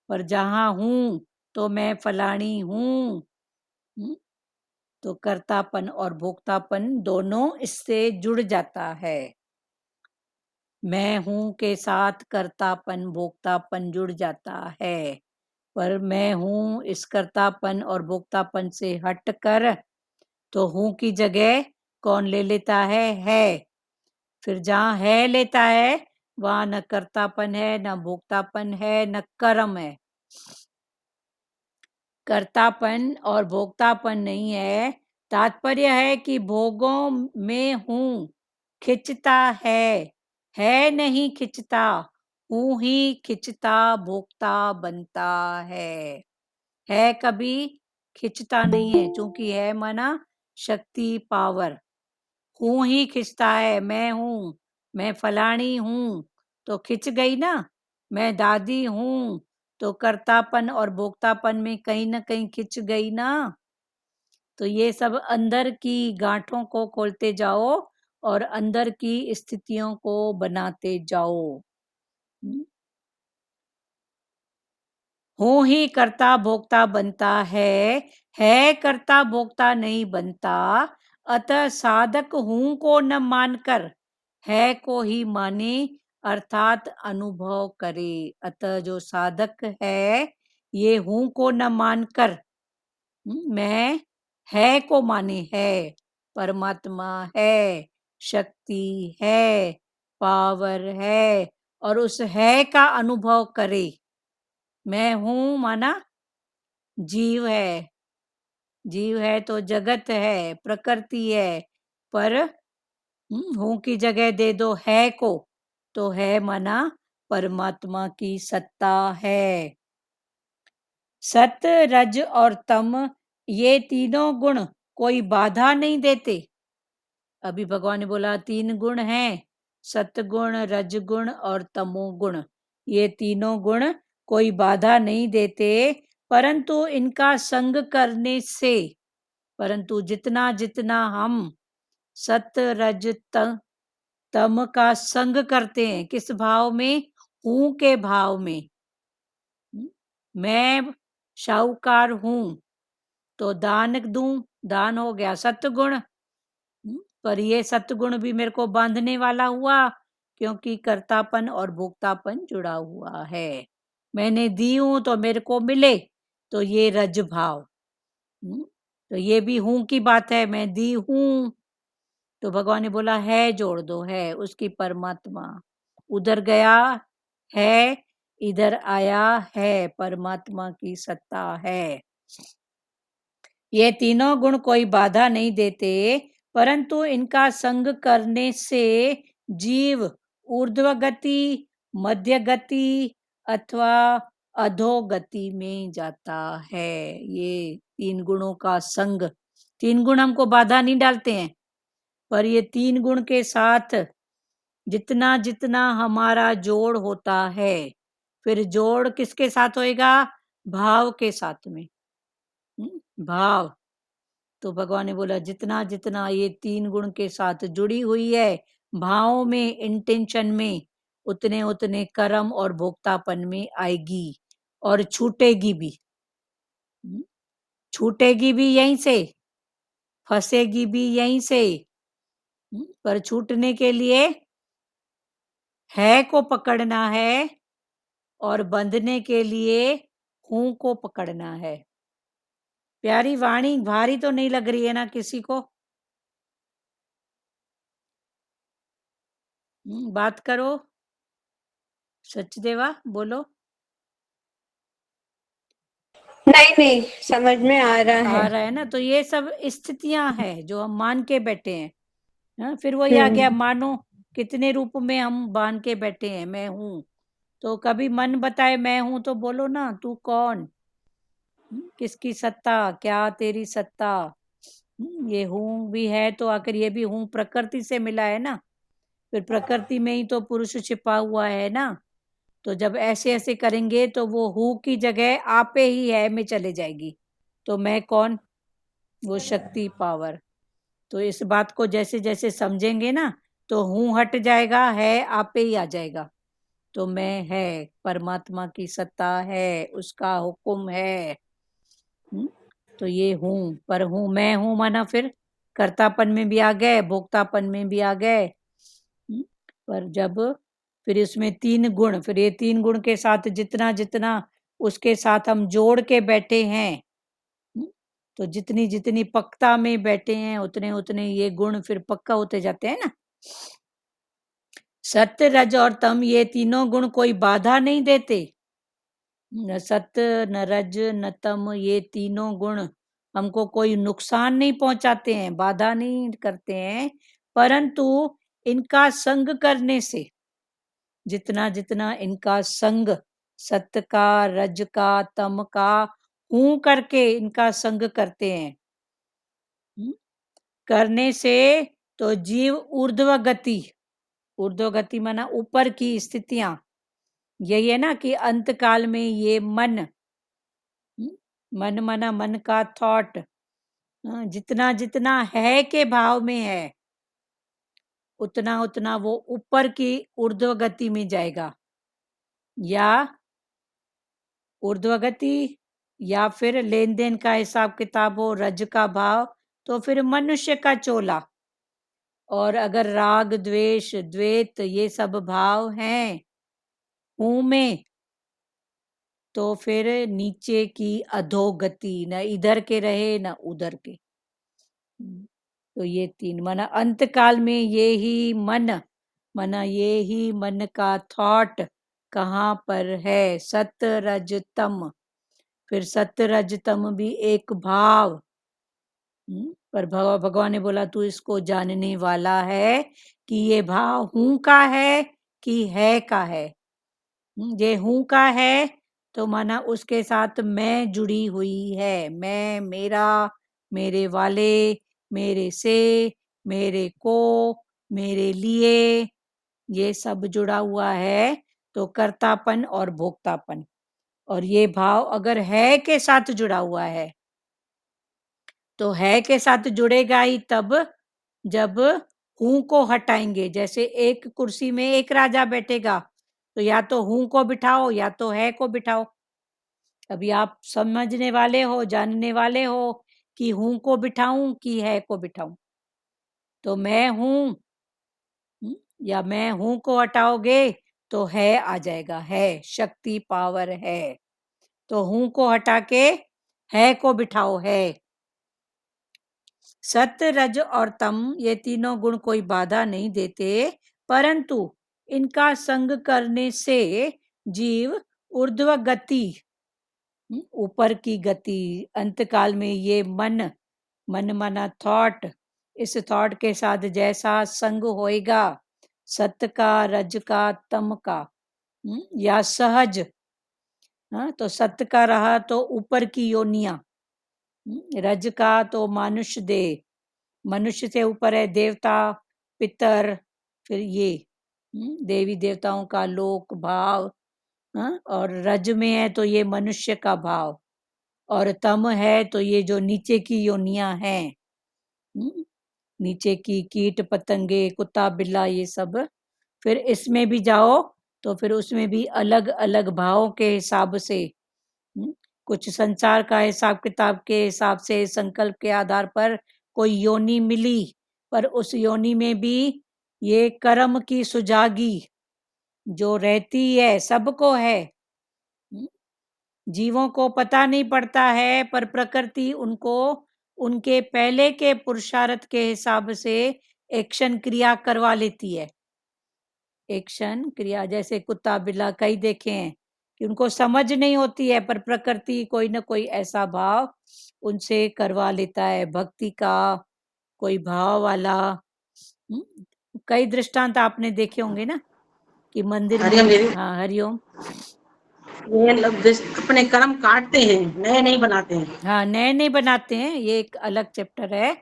Speaker 1: पर जहां हूं तो मैं फलानी हूं, तो कर्तापन और भोक्तापन दोनों इससे जुड़ जाता है। मैं हूं के साथ कर्तापन भोक्तापन जुड़ जाता है। पर मैं हूं इस कर्तापन और भोक्तापन से हटकर तो हूं की जगह कौन ले लेता है। फिर जहां है लेता है वहां न कर्तापन है, न भोक्तापन है, न कर्म है। कर्तापन और भोक्तापन नहीं है। तात्पर्य है कि भोगों में हूं खिंचता है नहीं खिंचता, हूं ही खिंचता भोक्ता बनता है कभी खिंचता नहीं है, क्योंकि है माना शक्ति, पावर। हूं ही खिंचता है, मैं हूं, मैं फलानी हूं, तो खिंच गई ना। मैं दादी हूं, तो कर्तापन और भोक्तापन में कहीं ना कहीं खिंच गई ना। तो ये सब अंदर की गांठों को खोलते जाओ और अंदर की स्थितियों को बनाते जाओ। हूं ही कर्ता भोक्ता बनता है कर्ता भोक्ता नहीं बनता। अतः साधक हूं को न मानकर है को ही माने, अर्थात अनुभव करे। अतः जो साधक है ये हूं को न मानकर मैं है को माने, है परमात्मा है, शक्ति है, पावर है, और उस है का अनुभव करे। मैं हूं माना जीव है तो जगत है, प्रकृति है। पर हूं की जगह दे दो है को, तो है माना परमात्मा की सत्ता है। सत, रज और तम ये तीनों गुण कोई बाधा नहीं देते। अभी भगवान ने बोला 3 गुण हैं, सतगुण, रजगुण और तमोगुण। ये तीनों गुण कोई बाधा नहीं देते, परंतु इनका संग करने से, परंतु जितना जितना हम सत, रज, तम का संग करते हैं, किस भाव में? हूं के भाव में। मैं शाहूकार हूं तो दान दूं, दान हो गया सतगुण। पर ये सतगुण भी मेरे को बांधने वाला हुआ, क्योंकि कर्तापन और भोक्तापन जुड़ा हुआ है। मैंने दी हूं तो मेरे को मिले, तो ये रज भाव। तो ये भी हूं की बात है, मैं दी हूं, तो भगवान ने बोला है जोड़ दो, है उसकी परमात्मा। उधर गया है, इधर आया है, परमात्मा की सत्ता है। ये तीनों गुण कोई बाधा नहीं देते, परंतु इनका संग करने से जीव ऊर्ध्व गति, मध्य गति अथवा अधोगति में जाता है। ये 3 गुणों का संग, 3 गुण हमको बाधा नहीं डालते हैं, पर ये 3 गुण के साथ जितना जितना हमारा जोड़ होता है, फिर जोड़ किसके साथ होएगा? भाव के साथ में। भाव, तो भगवान ने बोला जितना जितना ये 3 गुण के साथ जुड़ी हुई है, भाव में, इंटेंशन में, उतने उतने कर्म और भोक्तापन में आएगी और छूटेगी भी। छूटेगी भी यहीं से, फंसेगी भी यहीं से। पर छूटने के लिए है को पकड़ना है और बंधने के लिए हूं को पकड़ना है। प्यारी वाणी भारी तो नहीं लग रही है ना किसी को? बात करो सचदेवा, बोलो।
Speaker 2: नहीं समझ में आ रहा
Speaker 1: आ
Speaker 2: है।
Speaker 1: रहा है ना? तो ये सब स्थितियां हैं जो हम मान के बैठे हैं। हाँ, फिर वही आ गया, मानो कितने रूप में हम बांध के बैठे हैं, मैं हूं। तो कभी मन बताए मैं हूं तो बोलो ना, तू कौन? किसकी सत्ता? क्या तेरी सत्ता? ये हूं भी है तो आखिर ये भी हूं प्रकृति से मिला है ना, फिर प्रकृति में ही तो पुरुष छिपा हुआ है ना। तो जब ऐसे ऐसे करेंगे तो वो हूं की जगह आपे ही है में चले जाएगी। तो मैं कौन? वो शक्ति, पावर। तो इस बात को जैसे जैसे समझेंगे ना, तो हूं हट जाएगा, है आपे ही आ जाएगा। तो मैं है, परमात्मा की सत्ता है, उसका हुक्म है। तो ये हूं, पर हूं, मैं हूं माना फिर कर्तापन में भी आ गए, भोक्तापन में भी आ गए। पर जब फिर इसमें 3 गुण, फिर ये 3 गुण के साथ जितना जितना उसके साथ हम जोड़ के बैठे हैं, तो जितनी जितनी पक्का में बैठे हैं, उतने उतने ये गुण फिर पक्का होते जाते हैं ना। सत्य, रज और तम, ये तीनों गुण कोई बाधा नहीं देते। न सत्य, न रज, न तम, ये तीनों गुण हमको कोई नुकसान नहीं पहुंचाते हैं, बाधा नहीं करते हैं, परंतु इनका संग करने से, जितना जितना इनका संग, सत्य का, रज का, तम का, हूं करके इनका संग करते हैं, करने से तो जीव ऊर्ध्व गति, ऊर्ध्व गति माना ऊपर की स्थितियां, यही है ना कि अंत काल में ये मन, मन माना मन का थॉट, जितना जितना है के भाव में है, उतना उतना वो ऊपर की ऊर्ध्व गति में जाएगा, या ऊर्ध्व गति, या फिर लेन देन का हिसाब किताब हो, रज का भाव, तो फिर मनुष्य का चोला। और अगर राग, द्वेष, द्वैत, ये सब भाव हैं हूं में, तो फिर नीचे की अधोगति, न इधर के रहे न उधर के। तो ये 3 माना अंत काल में ये ही मन, माना ये ही मन का थॉट कहाँ पर है? सत्य, रज, तम। फिर सत्य, रज, तम भी एक भाव। पर भगवान ने बोला तू इसको जानने वाला है कि ये भाव हूं का है कि है का है। ये हूं का है तो माना उसके साथ मैं जुड़ी हुई है, मैं, मेरा, मेरे वाले, मेरे से, मेरे को, मेरे लिए, ये सब जुड़ा हुआ है। तो कर्तापन और भोक्तापन, और ये भाव अगर है के साथ जुड़ा हुआ है, तो है के साथ जुड़ेगा ही तब जब हूं को हटाएंगे। जैसे एक कुर्सी में एक राजा बैठेगा, तो या तो हूं को बिठाओ या तो है को बिठाओ। अभी आप समझने वाले हो, जानने वाले हो कि हूं को बिठाऊं कि है को बिठाऊं। तो मैं हूं, या मैं हूं को हटाओगे तो है आ जाएगा, है शक्ति, पावर है। तो हूं को हटा के है को बिठाओ, है। सत्य, रज और तम, ये तीनों गुण कोई बाधा नहीं देते, परंतु इनका संग करने से जीव ऊर्ध्व गति, ऊपर की गति, अंतकाल में ये मन, मन माना थॉट, इस थॉट के साथ जैसा संग होएगा, सत्य का, रज का, तम का, या सहज, हाँ, तो सत्य का रहा तो ऊपर की योनियां, रज का तो मानुष्य देह, मनुष्य से ऊपर है देवता, पितर, फिर ये देवी देवताओं का लोक भाव, हाँ, और रज में है तो ये मनुष्य का भाव, और तम है तो ये जो नीचे की योनियां हैं, नीचे की कीट पतंगे कुत्ता बिल्ला ये सब, फिर इसमें भी जाओ तो फिर उसमें भी अलग अलग भावों के हिसाब से, कुछ संसार का हिसाब किताब के हिसाब से संकल्प के आधार पर कोई योनि मिली, पर उस योनि में भी ये कर्म की सुजागी जो रहती है सबको है, जीवों को पता नहीं पड़ता है, पर प्रकृति उनको उनके पहले के पुरुषार्थ के हिसाब से एक्शन क्रिया करवा लेती है। एक्शन क्रिया जैसे कुत्ता बिल्ला कई देखे हैं कि उनको समझ नहीं होती है, पर प्रकृति कोई ना कोई ऐसा भाव उनसे करवा लेता है, भक्ति का कोई भाव वाला। कई दृष्टांत आपने देखे होंगे ना कि मंदिर
Speaker 4: हरिओम
Speaker 1: में,
Speaker 4: दीदी।
Speaker 1: हाँ हरिओम,
Speaker 4: ये लोग अपने कर्म काटते हैं, नए नहीं बनाते हैं।
Speaker 1: हाँ नए नहीं बनाते हैं, ये एक अलग चैप्टर है।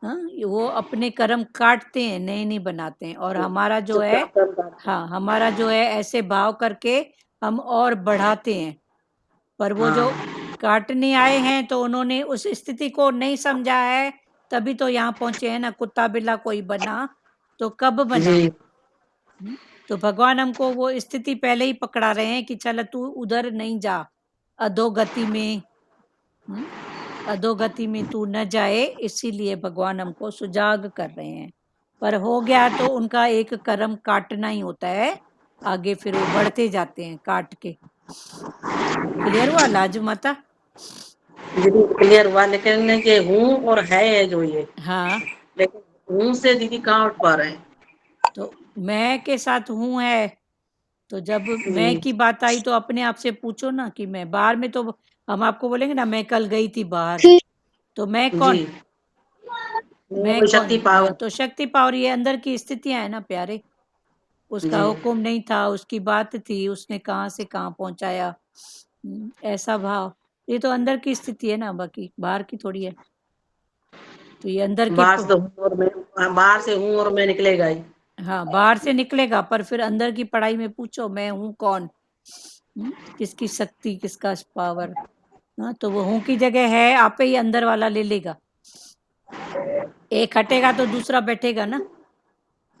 Speaker 1: हाँ, वो अपने कर्म काटते हैं, नए नहीं बनाते हैं, और हमारा जो है,
Speaker 4: चुपचाप कर्म काटते हैं।
Speaker 1: हाँ हमारा जो है ऐसे भाव करके हम और बढ़ाते हैं, पर वो जो
Speaker 4: हाँ
Speaker 1: काटने आए हैं तो उन्होंने उस स्थिति को नहीं समझा है, तभी तो यहाँ पहुंचे हैं ना। कुत्ता बिल्ला कोई बना तो कब बना,
Speaker 4: जी।
Speaker 1: तो भगवान हमको वो स्थिति पहले ही पकड़ा रहे हैं कि चल तू उधर नहीं जा, अधोगति में, अधोगति में तू न जाए, इसीलिए भगवान हमको सुजाग कर रहे हैं। पर हो गया तो उनका एक कर्म काटना ही होता है, आगे फिर वो बढ़ते जाते हैं काट के। क्लियर हुआ लाजू माता?
Speaker 4: दीदी क्लियर हुआ, लेकिन ये हूँ और है जो ये,
Speaker 1: हाँ,
Speaker 4: लेकिन हूँ से दीदी कहाँ उठ पा रहे हैं।
Speaker 1: तो मैं के साथ हूँ है, तो जब मैं
Speaker 4: जी
Speaker 1: की बात आई तो अपने आप से पूछो ना कि मैं बाहर में, तो हम आपको बोलेंगे ना मैं कल गई थी बाहर, तो मैं
Speaker 4: जी।
Speaker 1: कौन,
Speaker 4: मैं
Speaker 1: मैं
Speaker 4: कोई
Speaker 1: कौन,
Speaker 4: शक्ति
Speaker 1: हाँ
Speaker 4: पावर।
Speaker 1: तो शक्ति पावर ये अंदर की स्थितियां है ना प्यारे, उसका
Speaker 4: जी
Speaker 1: हुक्म नहीं था, उसकी बात थी, उसने कहाँ से कहाँ पहुंचाया, ऐसा भाव, ये तो अंदर की स्थिति है ना, बाकी बाहर की थोड़ी है। तो ये अंदर की
Speaker 4: बाहर से तो हूँ और मैं, बाहर से हूँ और मैं निकलेगा ही।
Speaker 1: हाँ बाहर से निकलेगा, पर फिर अंदर की पढ़ाई में पूछो मैं हूँ कौन, किसकी शक्ति, किसका पावर, हाँ तो वो हूँ की जगह है, आपे ही अंदर वाला ले लेगा, एक हटेगा तो दूसरा बैठेगा ना।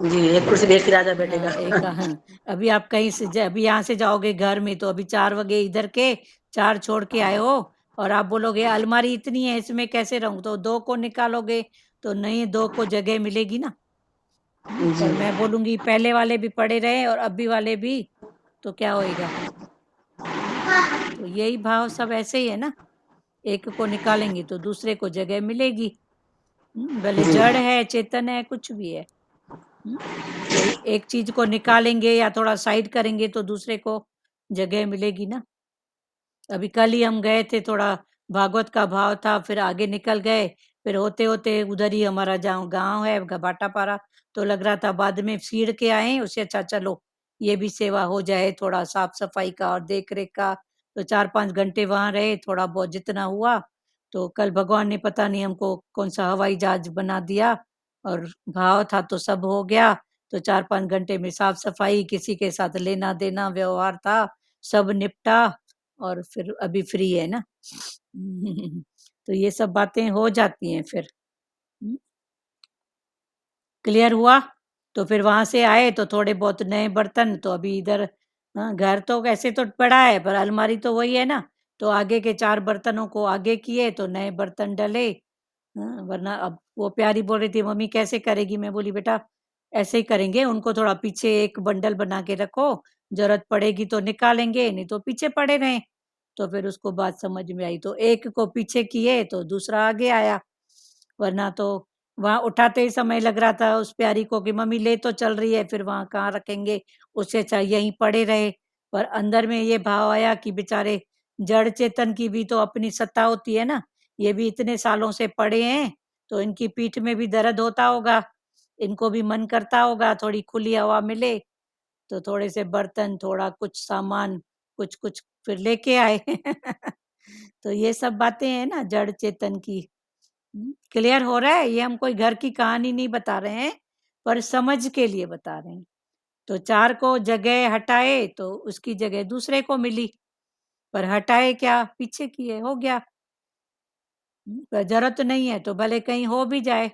Speaker 4: जी, एक कुर्सी देश की राजा बैठेगा।
Speaker 1: हाँ एक, हाँ, अभी आप कहीं से अभी यहाँ से जाओगे घर में, तो अभी 4 बजे इधर के 4 छोड़ के आए हो, और आप बोलोगे अलमारी इतनी है इसमें कैसे रहूं, तो 2 को निकालोगे तो नहीं 2 को जगह मिलेगी ना। पर
Speaker 4: जी
Speaker 1: मैं बोलूंगी पहले वाले भी पड़े रहे और अभी वाले भी, तो क्या होएगा, तो यही भाव सब ऐसे ही है ना, एक को निकालेंगे तो दूसरे को जगह मिलेगी, भले
Speaker 4: जी
Speaker 1: जड़ है चेतन है कुछ भी है, कोई एक चीज को निकालेंगे या थोड़ा साइड करेंगे तो दूसरे को जगह मिलेगी ना। अभी कल ही हम गए थे, थोड़ा भागवत का भाव था, फिर आगे निकल गए, फिर होते होते उधर ही हमारा जहाँ गांव है बाटापारा, तो लग रहा था बाद में सीढ़ के आए, उससे अच्छा चलो ये भी सेवा हो जाए, थोड़ा साफ सफाई का और देख रेख का, तो 4-5 घंटे वहां रहे, थोड़ा बहुत जितना हुआ, तो कल भगवान ने पता नहीं हमको कौन सा हवाई जहाज बना दिया, और भाव था तो सब हो गया, तो 4-5 घंटे में साफ सफाई, किसी के साथ लेना देना व्यवहार था, सब निपटा, और फिर अभी फ्री है ना। तो ये सब बातें हो जाती हैं फिर। क्लियर हुआ? तो फिर वहां से आए तो थोड़े बहुत नए बर्तन, तो अभी इधर, हाँ घर तो कैसे तो पड़ा है, पर अलमारी तो वही है ना, तो आगे के 4 बर्तनों को आगे किए तो नए बर्तन डले। हाँ, वरना अब वो प्यारी बोल रही थी मम्मी कैसे करेगी, मैं बोली बेटा ऐसे ही करेंगे, उनको थोड़ा पीछे एक बंडल बना के रखो, जरूरत पड़ेगी तो निकालेंगे, नहीं तो पीछे पड़े रहें। तो फिर उसको बात समझ में आई, तो एक को पीछे किए तो दूसरा आगे आया, वरना तो वहां उठाते ही समय लग रहा था उस प्यारी को कि मम्मी ले तो चल रही है, फिर वहां कहाँ रखेंगे, उससे अच्छा यहीं पड़े रहे। पर अंदर में ये भाव आया कि बेचारे जड़ चेतन की भी तो अपनी सत्ता होती है ना, ये भी इतने सालों से पड़े हैं, तो इनकी पीठ में भी दर्द होता होगा, इनको भी मन करता होगा थोड़ी खुली हवा मिले, तो थोड़े से बर्तन थोड़ा कुछ सामान कुछ कुछ फिर लेके आए। तो ये सब बातें हैं ना जड़ चेतन की। क्लियर हो रहा है? ये हम कोई घर की कहानी नहीं बता रहे हैं, पर समझ के लिए बता रहे हैं। तो 4 को जगह हटाए तो उसकी जगह दूसरे को मिली, पर हटाए क्या? पीछे किए, हो गया। पर जरूरत नहीं है तो भले कहीं हो भी जाए।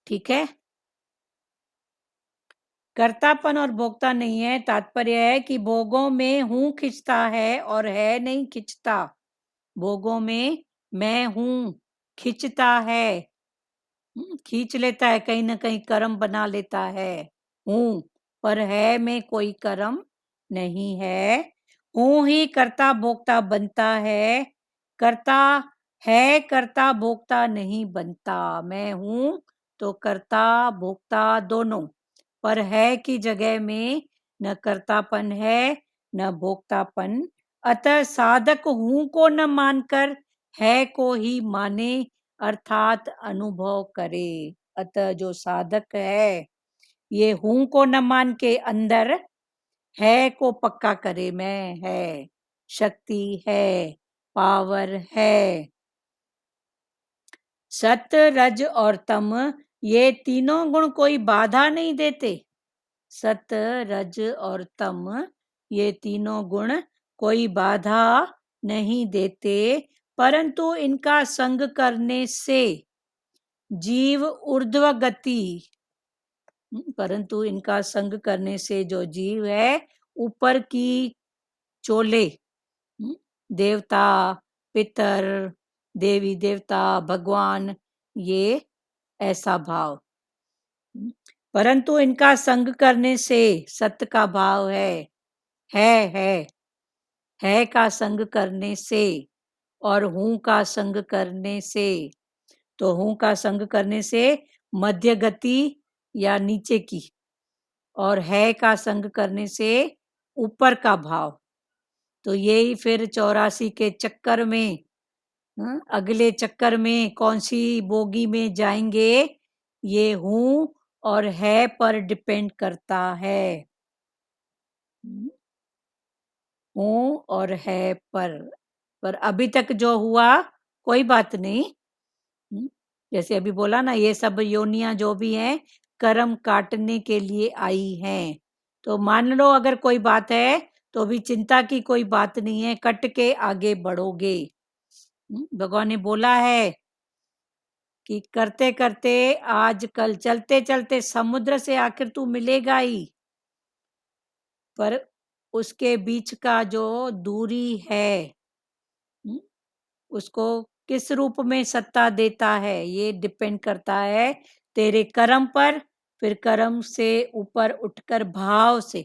Speaker 1: ठीक है। कर्तापन और भोक्ता नहीं है, तात्पर्य है कि भोगों में हूं खिंचता है और है नहीं खिंचता। भोगों में मैं हूं खिंचता है, खींच लेता है, कहीं ना कहीं कर्म बना लेता है। हूं पर है में कोई कर्म नहीं है। हूं ही कर्ता भोक्ता बनता है। कर्ता है, कर्ता भोक्ता नहीं बनता। मैं हूं तो कर्ता भोक्ता दोनों, पर है की जगह में न कर्तापन है न भोक्तापन। अतः साधक हूं को न मानकर है को ही माने, अर्थात अनुभव करे। अतः जो साधक है ये हूं को न मान के अंदर है को पक्का करे। मैं है, शक्ति है, पावर है। सत्य, रज और तम ये तीनों गुण कोई बाधा नहीं देते। सत्य, रज और तम ये तीनों गुण कोई बाधा नहीं देते, परंतु इनका संग करने से जीव ऊर्ध्व गति, परंतु इनका संग करने से जो जीव है ऊपर की चोले, देवता, पितर, देवी देवता, भगवान, ये ऐसा भाव। परंतु इनका संग करने से सत्य का भाव है का संग करने से और हूं का संग करने से। तो हूं का संग करने से मध्य गति या नीचे की, और है का संग करने से ऊपर का भाव। तो यही फिर 84 के चक्कर में, अगले चक्कर में कौन सी बोगी में जाएंगे, ये हूं और है पर डिपेंड करता है। हूं और है पर अभी तक जो हुआ कोई बात नहीं। जैसे अभी बोला ना, ये सब योनियां जो भी हैं कर्म काटने के लिए आई हैं। तो मान लो अगर कोई बात है तो भी चिंता की कोई बात नहीं है, कट के आगे बढ़ोगे। भगवान ने बोला है कि करते करते आज कल चलते चलते समुद्र से आखिर तू मिलेगा ही, पर उसके बीच का जो दूरी है उसको किस रूप में सत्ता देता है ये डिपेंड करता है तेरे कर्म पर, फिर कर्म से ऊपर उठकर भाव से।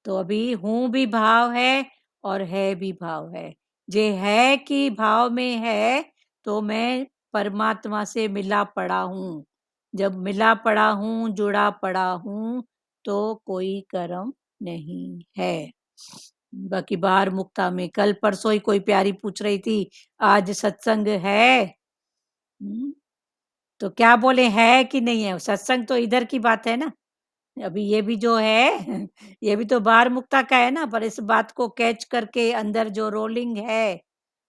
Speaker 1: तो अभी हूं भी भाव है और है भी भाव है। जे है कि भाव में है तो मैं परमात्मा से मिला पड़ा हूं। जब मिला पड़ा हूं, जुड़ा पड़ा हूं, तो कोई कर्म नहीं है। बाकी बाहर मुक्ता में कल परसों ही कोई प्यारी पूछ रही थी आज सत्संग है? तो क्या बोले, है कि नहीं है? सत्संग तो इधर की बात है ना। अभी ये भी जो है ये भी तो बाहर मुक्ता का है ना, पर इस बात को कैच करके अंदर जो रोलिंग है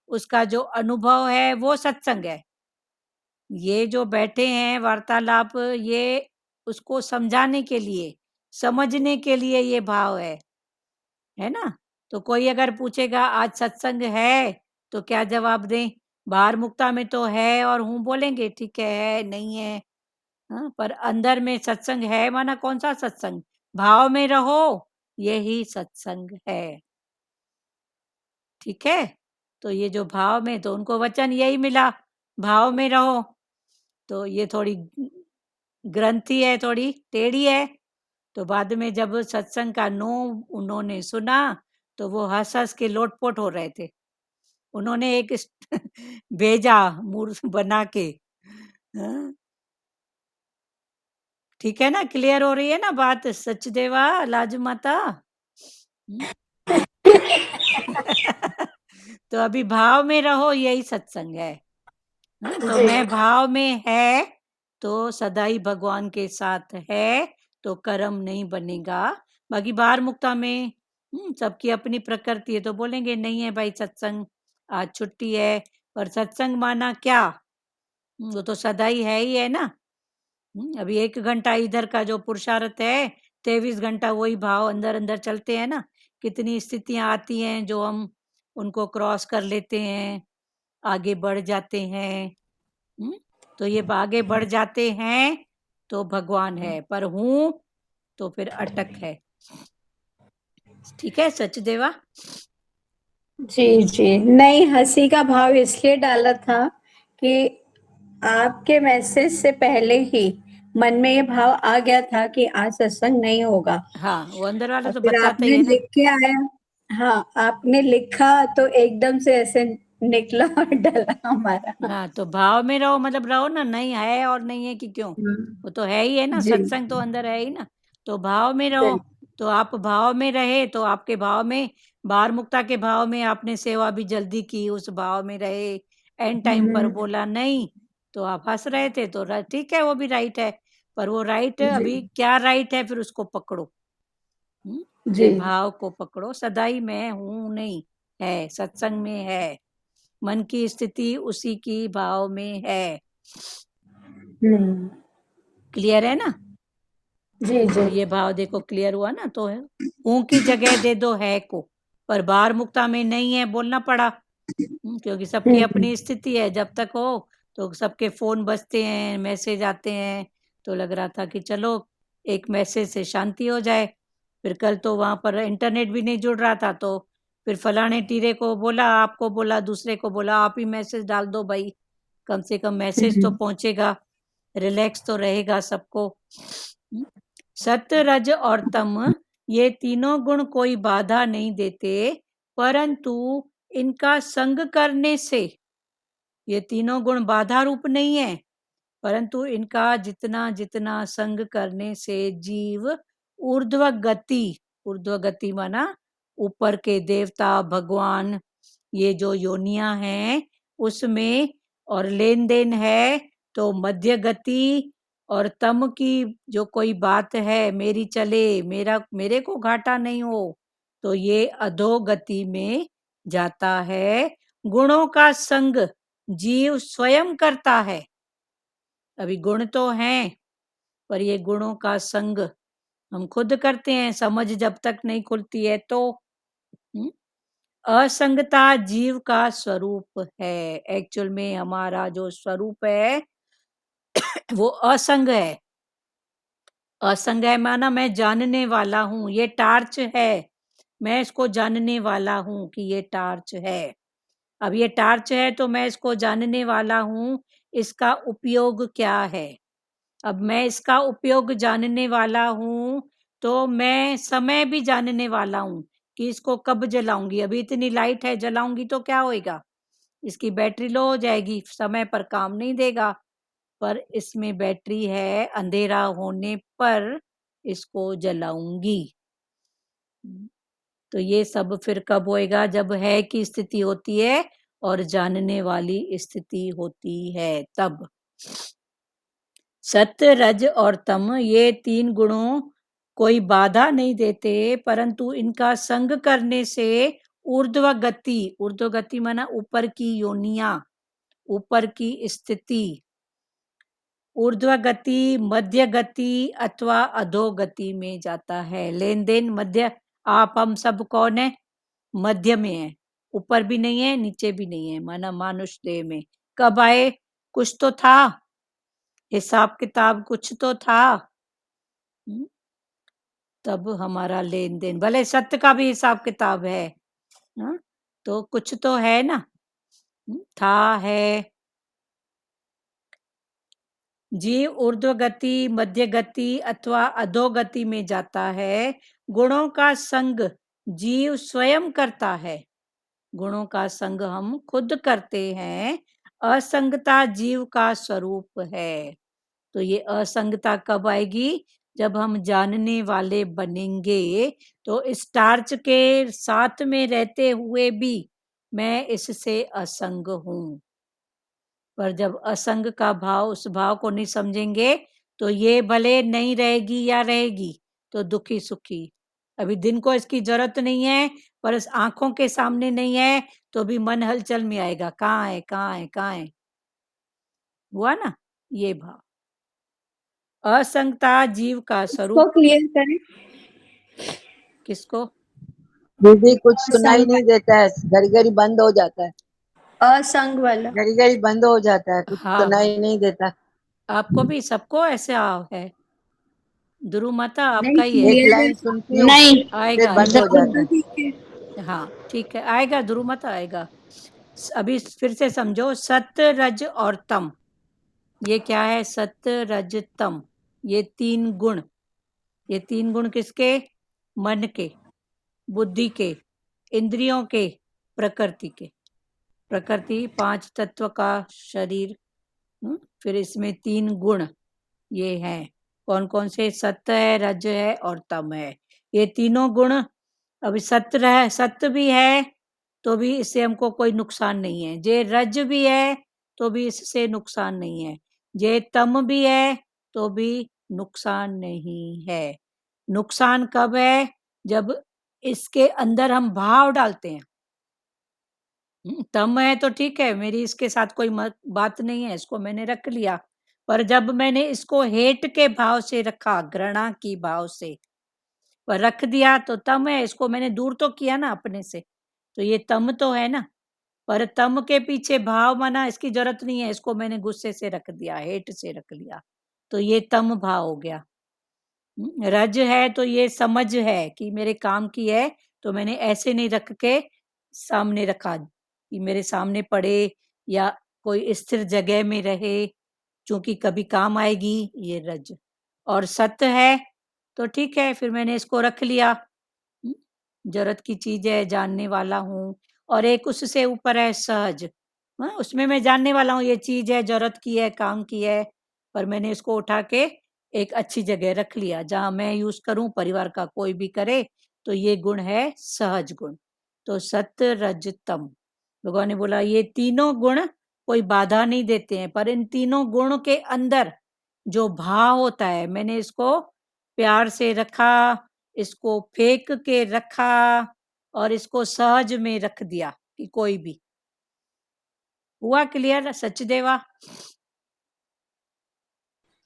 Speaker 1: उसका जो अनुभव है वो सत्संग है। ये जो बैठे हैं वार्तालाप, ये उसको समझाने के लिए, समझने के लिए ये भाव है ना। तो कोई अगर पूछेगा आज सत्संग है तो क्या जवाब दें? बाहर मुक्ता में तो है और हूं बोलेंगे, ठीक है नहीं है। हाँ, पर अंदर में सत्संग है माना कौन सा सत्संग? भाव में रहो, यही सत्संग है। ठीक है। तो ये जो भाव में, तो उनको वचन यही मिला, भाव में रहो। तो ये थोड़ी ग्रंथि है, थोड़ी टेढ़ी है। तो बाद में जब सत्संग का नो उन्होंने सुना तो वो हंस हंस के लोटपोट हो रहे थे। उन्होंने एक भेजा मूर्ख बना के। हाँ, ठीक है ना, क्लियर हो रही है ना बात? सचदेवा, लाजू माता। तो अभी भाव में रहो, यही सत्संग है। तो मैं भाव में है तो सदा ही भगवान के साथ है, तो कर्म नहीं बनेगा। बाकी बाहर मुक्ता में सबकी अपनी प्रकृति है, तो बोलेंगे नहीं है भाई सत्संग, आज छुट्टी है। पर सत्संग माना क्या? वो तो सदा ही है ना। अभी 1 घंटा इधर का जो पुरुषार्थ है, 23 घंटा वही भाव अंदर अंदर चलते हैं ना। कितनी स्थितियां आती हैं जो हम उनको क्रॉस कर लेते हैं, आगे बढ़ जाते हैं। तो ये आगे बढ़ जाते हैं तो भगवान है, पर हूं तो फिर अटक है। ठीक है सचदेवा?
Speaker 2: जी जी, नहीं, हंसी का भाव इसलिए डाला था कि आपके मैसेज से पहले ही मन में ये भाव आ गया था कि आज सत्संग नहीं होगा।
Speaker 1: हाँ, वो अंदर वाला
Speaker 2: और
Speaker 1: तो
Speaker 2: फिर
Speaker 1: बताता ही
Speaker 2: आपने
Speaker 1: है ना।
Speaker 2: लिख के आया। हाँ, आपने लिखा तो एकदम से ऐसे निकला और डला हमारा।
Speaker 1: हाँ, तो भाव में रहो, मतलब रहो ना, नहीं है और नहीं है कि क्यों, वो तो है ही है ना,
Speaker 2: जी
Speaker 1: सत्संग तो अंदर है ही ना। तो भाव में रहो,
Speaker 2: बिल्कुल।
Speaker 1: तो आप भाव में रहे, तो आपके भाव में, बार मुक्ता के भाव में आपने सेवा भी जल्दी की, उस भाव में रहे। एंड टाइम पर बोला नहीं, तो आप हंस रहे थे, तो ठीक है, वो भी राइट है। पर वो राइट
Speaker 2: जी
Speaker 1: अभी क्या राइट है, फिर उसको पकड़ो।
Speaker 2: जी।
Speaker 1: ये भाव को पकड़ो, सदा ही मैं हूं नहीं है, सत्संग में है, मन की स्थिति उसी की भाव में है।
Speaker 2: हम्म।
Speaker 1: क्लियर है ना?
Speaker 2: जी जी।
Speaker 1: तो ये भाव देखो क्लियर हुआ ना। तो हूं की जगह दे दो है को, पर बार मुक्ता में नहीं है बोलना पड़ा। क्योंकि सबकी
Speaker 2: हम्म।
Speaker 1: अपनी स्थिति है, जब तक हो तो सबके फोन बजते हैं, मैसेज आते हैं, तो लग रहा था कि चलो एक मैसेज से शांति हो जाए। फिर कल तो वहां पर इंटरनेट भी नहीं जुड़ रहा था, तो फिर फलाने टीरे को बोला, आपको बोला, दूसरे को बोला, आप ही मैसेज डाल दो भाई, कम से कम मैसेज तो पहुंचेगा, रिलैक्स तो रहेगा सबको। सत्य, रज और तम, ये तीनों गुण कोई बाधा नहीं देते, परंतु इनका संग करने से, ये तीनों गुण बाधा रूप नहीं है, परंतु इनका जितना जितना संग करने से जीव ऊर्ध्व गति माना ऊपर के देवता, भगवान, ये जो योनियां हैं उसमें, और लेन देन है तो मध्य गति, और तम की जो कोई बात है, मेरी चले, मेरे को घाटा नहीं हो, तो ये अधोगति में जाता है। गुणों का संग जीव स्वयं करता है। अभी गुण तो हैं, पर ये गुणों का संग हम खुद करते हैं, समझ जब तक नहीं खुलती है तो। असंगता जीव का स्वरूप है। एक्चुअल में हमारा जो स्वरूप है वो असंग है। असंग है माना मैं जानने वाला हूं, ये टार्च है, मैं इसको जानने वाला हूं कि ये टार्च है। अब ये टार्च है तो मैं इसको जानने वाला हूं, इसका उपयोग क्या है। अब मैं इसका उपयोग जानने वाला हूं, तो मैं समय भी जानने वाला हूं कि इसको कब जलाऊंगी। अभी इतनी लाइट है, जलाऊंगी तो क्या होएगा, इसकी बैटरी लो हो जाएगी, समय पर काम नहीं देगा। पर इसमें बैटरी है, अंधेरा होने पर इसको जलाऊंगी। तो ये सब फिर कब होएगा, जब है की स्थिति होती है और जानने वाली स्थिति होती है तब। सत्य, रज और तम, ये 3 गुणों कोई बाधा नहीं देते, परंतु इनका संग करने से ऊर्ध्व गति माना ऊपर की योनियां, ऊपर की स्थिति, ऊर्ध्व गति, मध्य गति अथवा अधोगति में जाता है। लेन देन मध्य, आप हम सब कौन है, मध्य में है, ऊपर भी नहीं है नीचे भी नहीं है, माना मानुष देह में। कब आए, कुछ तो था, हिसाब किताब कुछ तो था, तब हमारा लेन देन, भले सत्य का भी हिसाब किताब है, हाँ? तो कुछ तो है ना, था है। जीव ऊर्ध्व गति, मध्य गति अथवा अधोगति में जाता है। गुणों का संग जीव स्वयं करता है, गुणों का संग हम खुद करते हैं। असंगता जीव का स्वरूप है। तो ये असंगता कब आएगी, जब हम जानने वाले बनेंगे। तो इस टार्च के साथ में रहते हुए भी मैं इससे असंग हूं। पर जब असंग का भाव, उस भाव को नहीं समझेंगे, तो ये भले नहीं रहेगी या रहेगी तो दुखी सुखी, अभी दिन को इसकी जरूरत नहीं है, पर इस आंखों के सामने नहीं है, तो भी मन हलचल में आएगा, कहाँ है, कहाँ है, कहाँ है। हुआ ना ये भाव। असंगता जीव का
Speaker 2: इसको
Speaker 1: स्वरूप।
Speaker 2: क्लियर करें।
Speaker 1: किसको?
Speaker 5: दीदी कुछ सुनाई
Speaker 2: असंग
Speaker 5: नहीं देता है, घड़ी घड़ी बंद हो जाता है,
Speaker 2: असंग वाला।
Speaker 5: घड़ी घड़ी बंद हो जाता है, कुछ
Speaker 1: हाँ
Speaker 5: सुनाई नहीं देता।
Speaker 1: आपको भी, सबको ऐसे है। ध्रुव माता
Speaker 2: नहीं
Speaker 1: आपका ही है।
Speaker 5: एक
Speaker 2: क्लियर है।
Speaker 5: लाइन सुनती हूँ
Speaker 2: नहीं,
Speaker 5: फिर
Speaker 1: आएगा
Speaker 5: बंद
Speaker 1: आएगा।
Speaker 5: हो जाता है।
Speaker 2: ठीक है।
Speaker 1: हाँ ठीक है, आएगा ध्रुव माता आएगा। अभी फिर से समझो, सत्य रज और तम, ये क्या है? सत्य रज तम, ये तीन गुण। ये तीन गुण किसके? मन के, बुद्धि के, इंद्रियों के, प्रकृति के। प्रकृति 5 तत्व का शरीर, फिर इसमें 3 गुण ये हैं। कौन कौन से? सत्य है, रज है और तम है। ये तीनों गुण, अभी सत्य भी है तो भी इससे हमको कोई नुकसान नहीं है। जे रज भी है तो भी इससे नुकसान नहीं है। जे तम भी है तो भी नुकसान नहीं है। नुकसान कब है? जब इसके अंदर हम भाव डालते हैं। तम है तो ठीक है, मेरी इसके साथ कोई बात नहीं है, इसको मैंने रख लिया। पर जब मैंने इसको हेट के भाव से रखा, घृणा की भाव से पर रख दिया, तो तम है। इसको मैंने दूर तो किया ना अपने से, तो ये तम तो है ना। पर तम के पीछे भाव माना इसकी जरूरत नहीं है, इसको मैंने गुस्से से रख दिया, हेट से रख लिया, तो ये तम भाव हो गया। रज है तो ये समझ है कि मेरे काम की है, तो मैंने ऐसे नहीं रख के सामने रखा कि मेरे सामने पड़े या कोई स्थिर जगह में रहे, क्योंकि कभी काम आएगी, ये रज। और सत्य है तो ठीक है, फिर मैंने इसको रख लिया, जरूरत की चीज है, जानने वाला हूँ। और एक उससे ऊपर है सहज, उसमें मैं जानने वाला हूँ ये चीज है, जरूरत की है, काम की है, पर मैंने इसको उठा के एक अच्छी जगह रख लिया जहां मैं यूज करूं, परिवार का कोई भी करे, तो ये गुण है सहज गुण। तो सत्य रज तम, भगवान ने बोला ये तीनों गुण कोई बाधा नहीं देते हैं, पर इन तीनों गुण के अंदर जो भाव होता है, मैंने इसको प्यार से रखा, इसको फेंक के रखा, और इसको सहज में रख दिया कि कोई भी। हुआ क्लियर सचदेवा?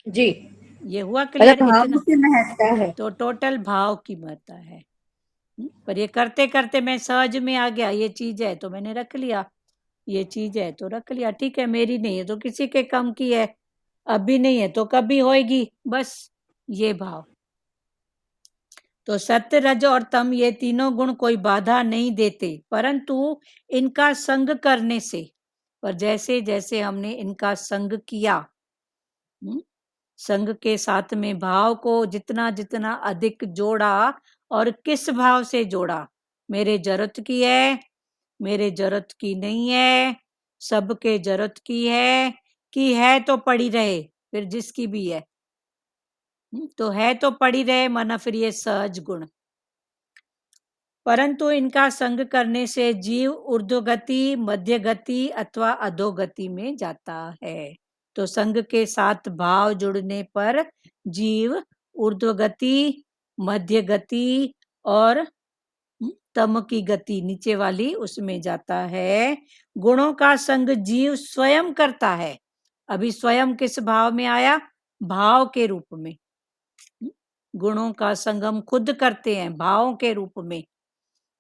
Speaker 2: जी,
Speaker 1: ये हुआ
Speaker 2: मतलब
Speaker 1: क्लियर
Speaker 2: भाव
Speaker 1: इतना?
Speaker 2: की महत्ता है।
Speaker 1: तो टोटल भाव की महत्ता है। पर ये करते करते मैं सहज में आ गया, ये चीज है तो मैंने रख लिया, ये चीज है तो रख लिया, ठीक है, मेरी नहीं है तो किसी के काम की है, अभी नहीं है तो कभी होएगी, बस ये भाव। तो सत्य रज और तम, ये तीनों गुण कोई बाधा नहीं देते, परंतु इनका संग करने से, पर जैसे जैसे हमने इनका संग किया, संग के साथ में भाव को जितना जितना अधिक जोड़ा, और किस भाव से जोड़ा? मेरे जरूरत की है, मेरे जरूरत की नहीं है, सबके जरूरत की है, कि है तो पड़ी रहे, फिर जिसकी भी है, तो है तो पड़ी रहे, माना फिर ये सहज गुण। परंतु इनका संग करने से जीव ऊर्ध्वगति, मध्य गति अथवा अधोगति में जाता है। तो संग के साथ भाव जुड़ने पर जीव ऊर्ध्वगति, मध्य गति और तम की गति, नीचे वाली, उसमें जाता है। गुणों का संग जीव स्वयं करता है। अभी स्वयं किस भाव में आया? भाव के रूप में। गुणों का संग हम खुद करते हैं भावों के रूप में।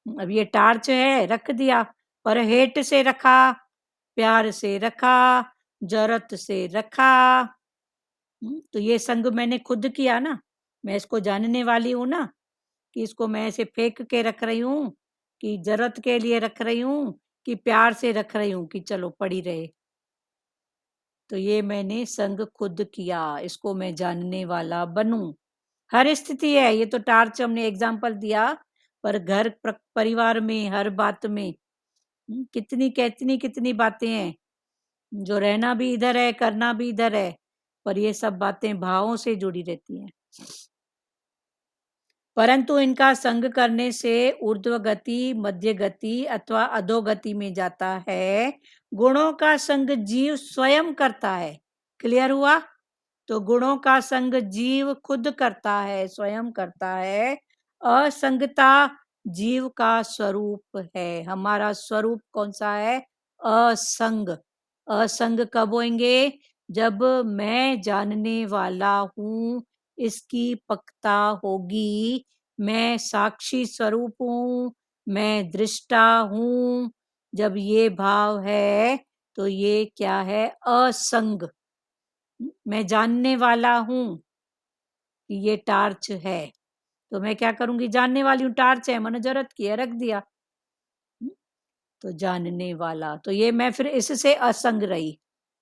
Speaker 1: अब ये टार्च है, रख दिया, पर हेट से रखा, प्यार से रखा, जरूरत से रखा, तो ये संग मैंने खुद किया ना। मैं इसको जानने वाली हूं ना, कि इसको मैं ऐसे फेंक के रख रही हूँ, कि जरूरत के लिए रख रही हूँ, कि प्यार से रख रही हूँ कि चलो पड़ी रहे। तो ये मैंने संग खुद किया, इसको मैं जानने वाला बनूं। हर स्थिति है, ये तो टार्च हमने एग्जाम्पल दिया, पर घर परिवार में हर बात में कितनी कितनी कितनी बातें हैं, जो रहना भी इधर है, करना भी इधर है, पर ये सब बातें भावों से जुड़ी रहती हैं। परंतु इनका संग करने से ऊर्ध्व गति, मध्य गति अथवा अधोगति में जाता है। गुणों का संग जीव स्वयं करता है। क्लियर हुआ? तो गुणों का संग जीव खुद करता है, स्वयं करता है, असंगता जीव का स्वरूप है। हमारा स्वरूप कौन सा है? असंग। असंग कब होंगे? जब मैं जानने वाला हूँ इसकी पक्का होगी, मैं साक्षी स्वरूप हूँ, मैं दृष्टा हूँ। जब ये भाव है तो ये क्या है? असंग। मैं जानने वाला हूँ कि ये टार्च है, तो मैं क्या करूंगी? जानने वाली हूँ, टार्च है, मैंने जरूरत की है, रख दिया। तो जानने वाला, तो ये मैं फिर इससे असंग रही,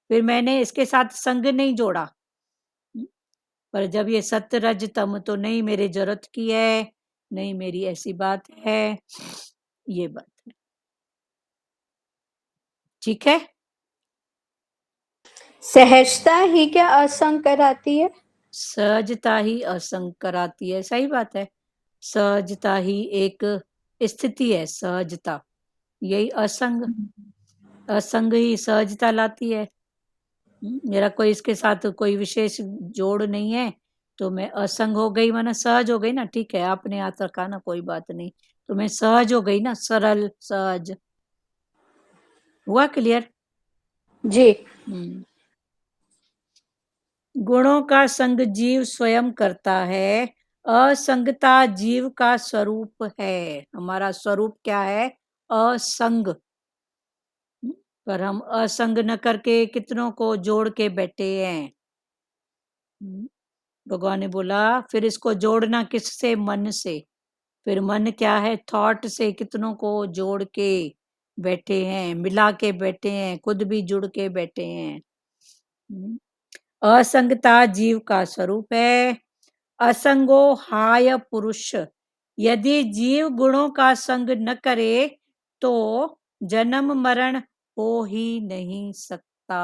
Speaker 1: फिर मैंने इसके साथ संग नहीं जोड़ा। पर जब ये सत्य रज तम, तो नहीं मेरे जरूरत की है, नहीं मेरी ऐसी बात है, ये बात है। ठीक है।
Speaker 2: सहजता ही क्या असंग कराती है?
Speaker 1: सहजता ही असंग कराती है, सही बात है। सहजता ही एक स्थिति है, सहजता, यही असंग। असंग ही सहजता लाती है। मेरा कोई इसके साथ कोई विशेष जोड़ नहीं है, तो मैं असंग हो गई, माना सहज हो गई ना। ठीक है, आपने हाथ रखा ना, कोई बात नहीं, तो मैं सहज हो गई ना, सरल सहज। हुआ क्लियर?
Speaker 2: जी।
Speaker 1: गुणों का संग जीव स्वयं करता है, असंगता जीव का स्वरूप है। हमारा स्वरूप क्या है? असंग। पर हम असंग न करके कितनों को जोड़ के बैठे हैं। भगवान ने बोला फिर इसको जोड़ना किससे? मन से। फिर मन क्या है? थॉट से कितनों को जोड़ के बैठे हैं, मिला के बैठे हैं, खुद भी जुड़ के बैठे हैं। असंगता जीव का स्वरूप है। असंगो हाय पुरुष। यदि जीव गुणों का संग न करे तो जन्म मरण हो ही नहीं सकता।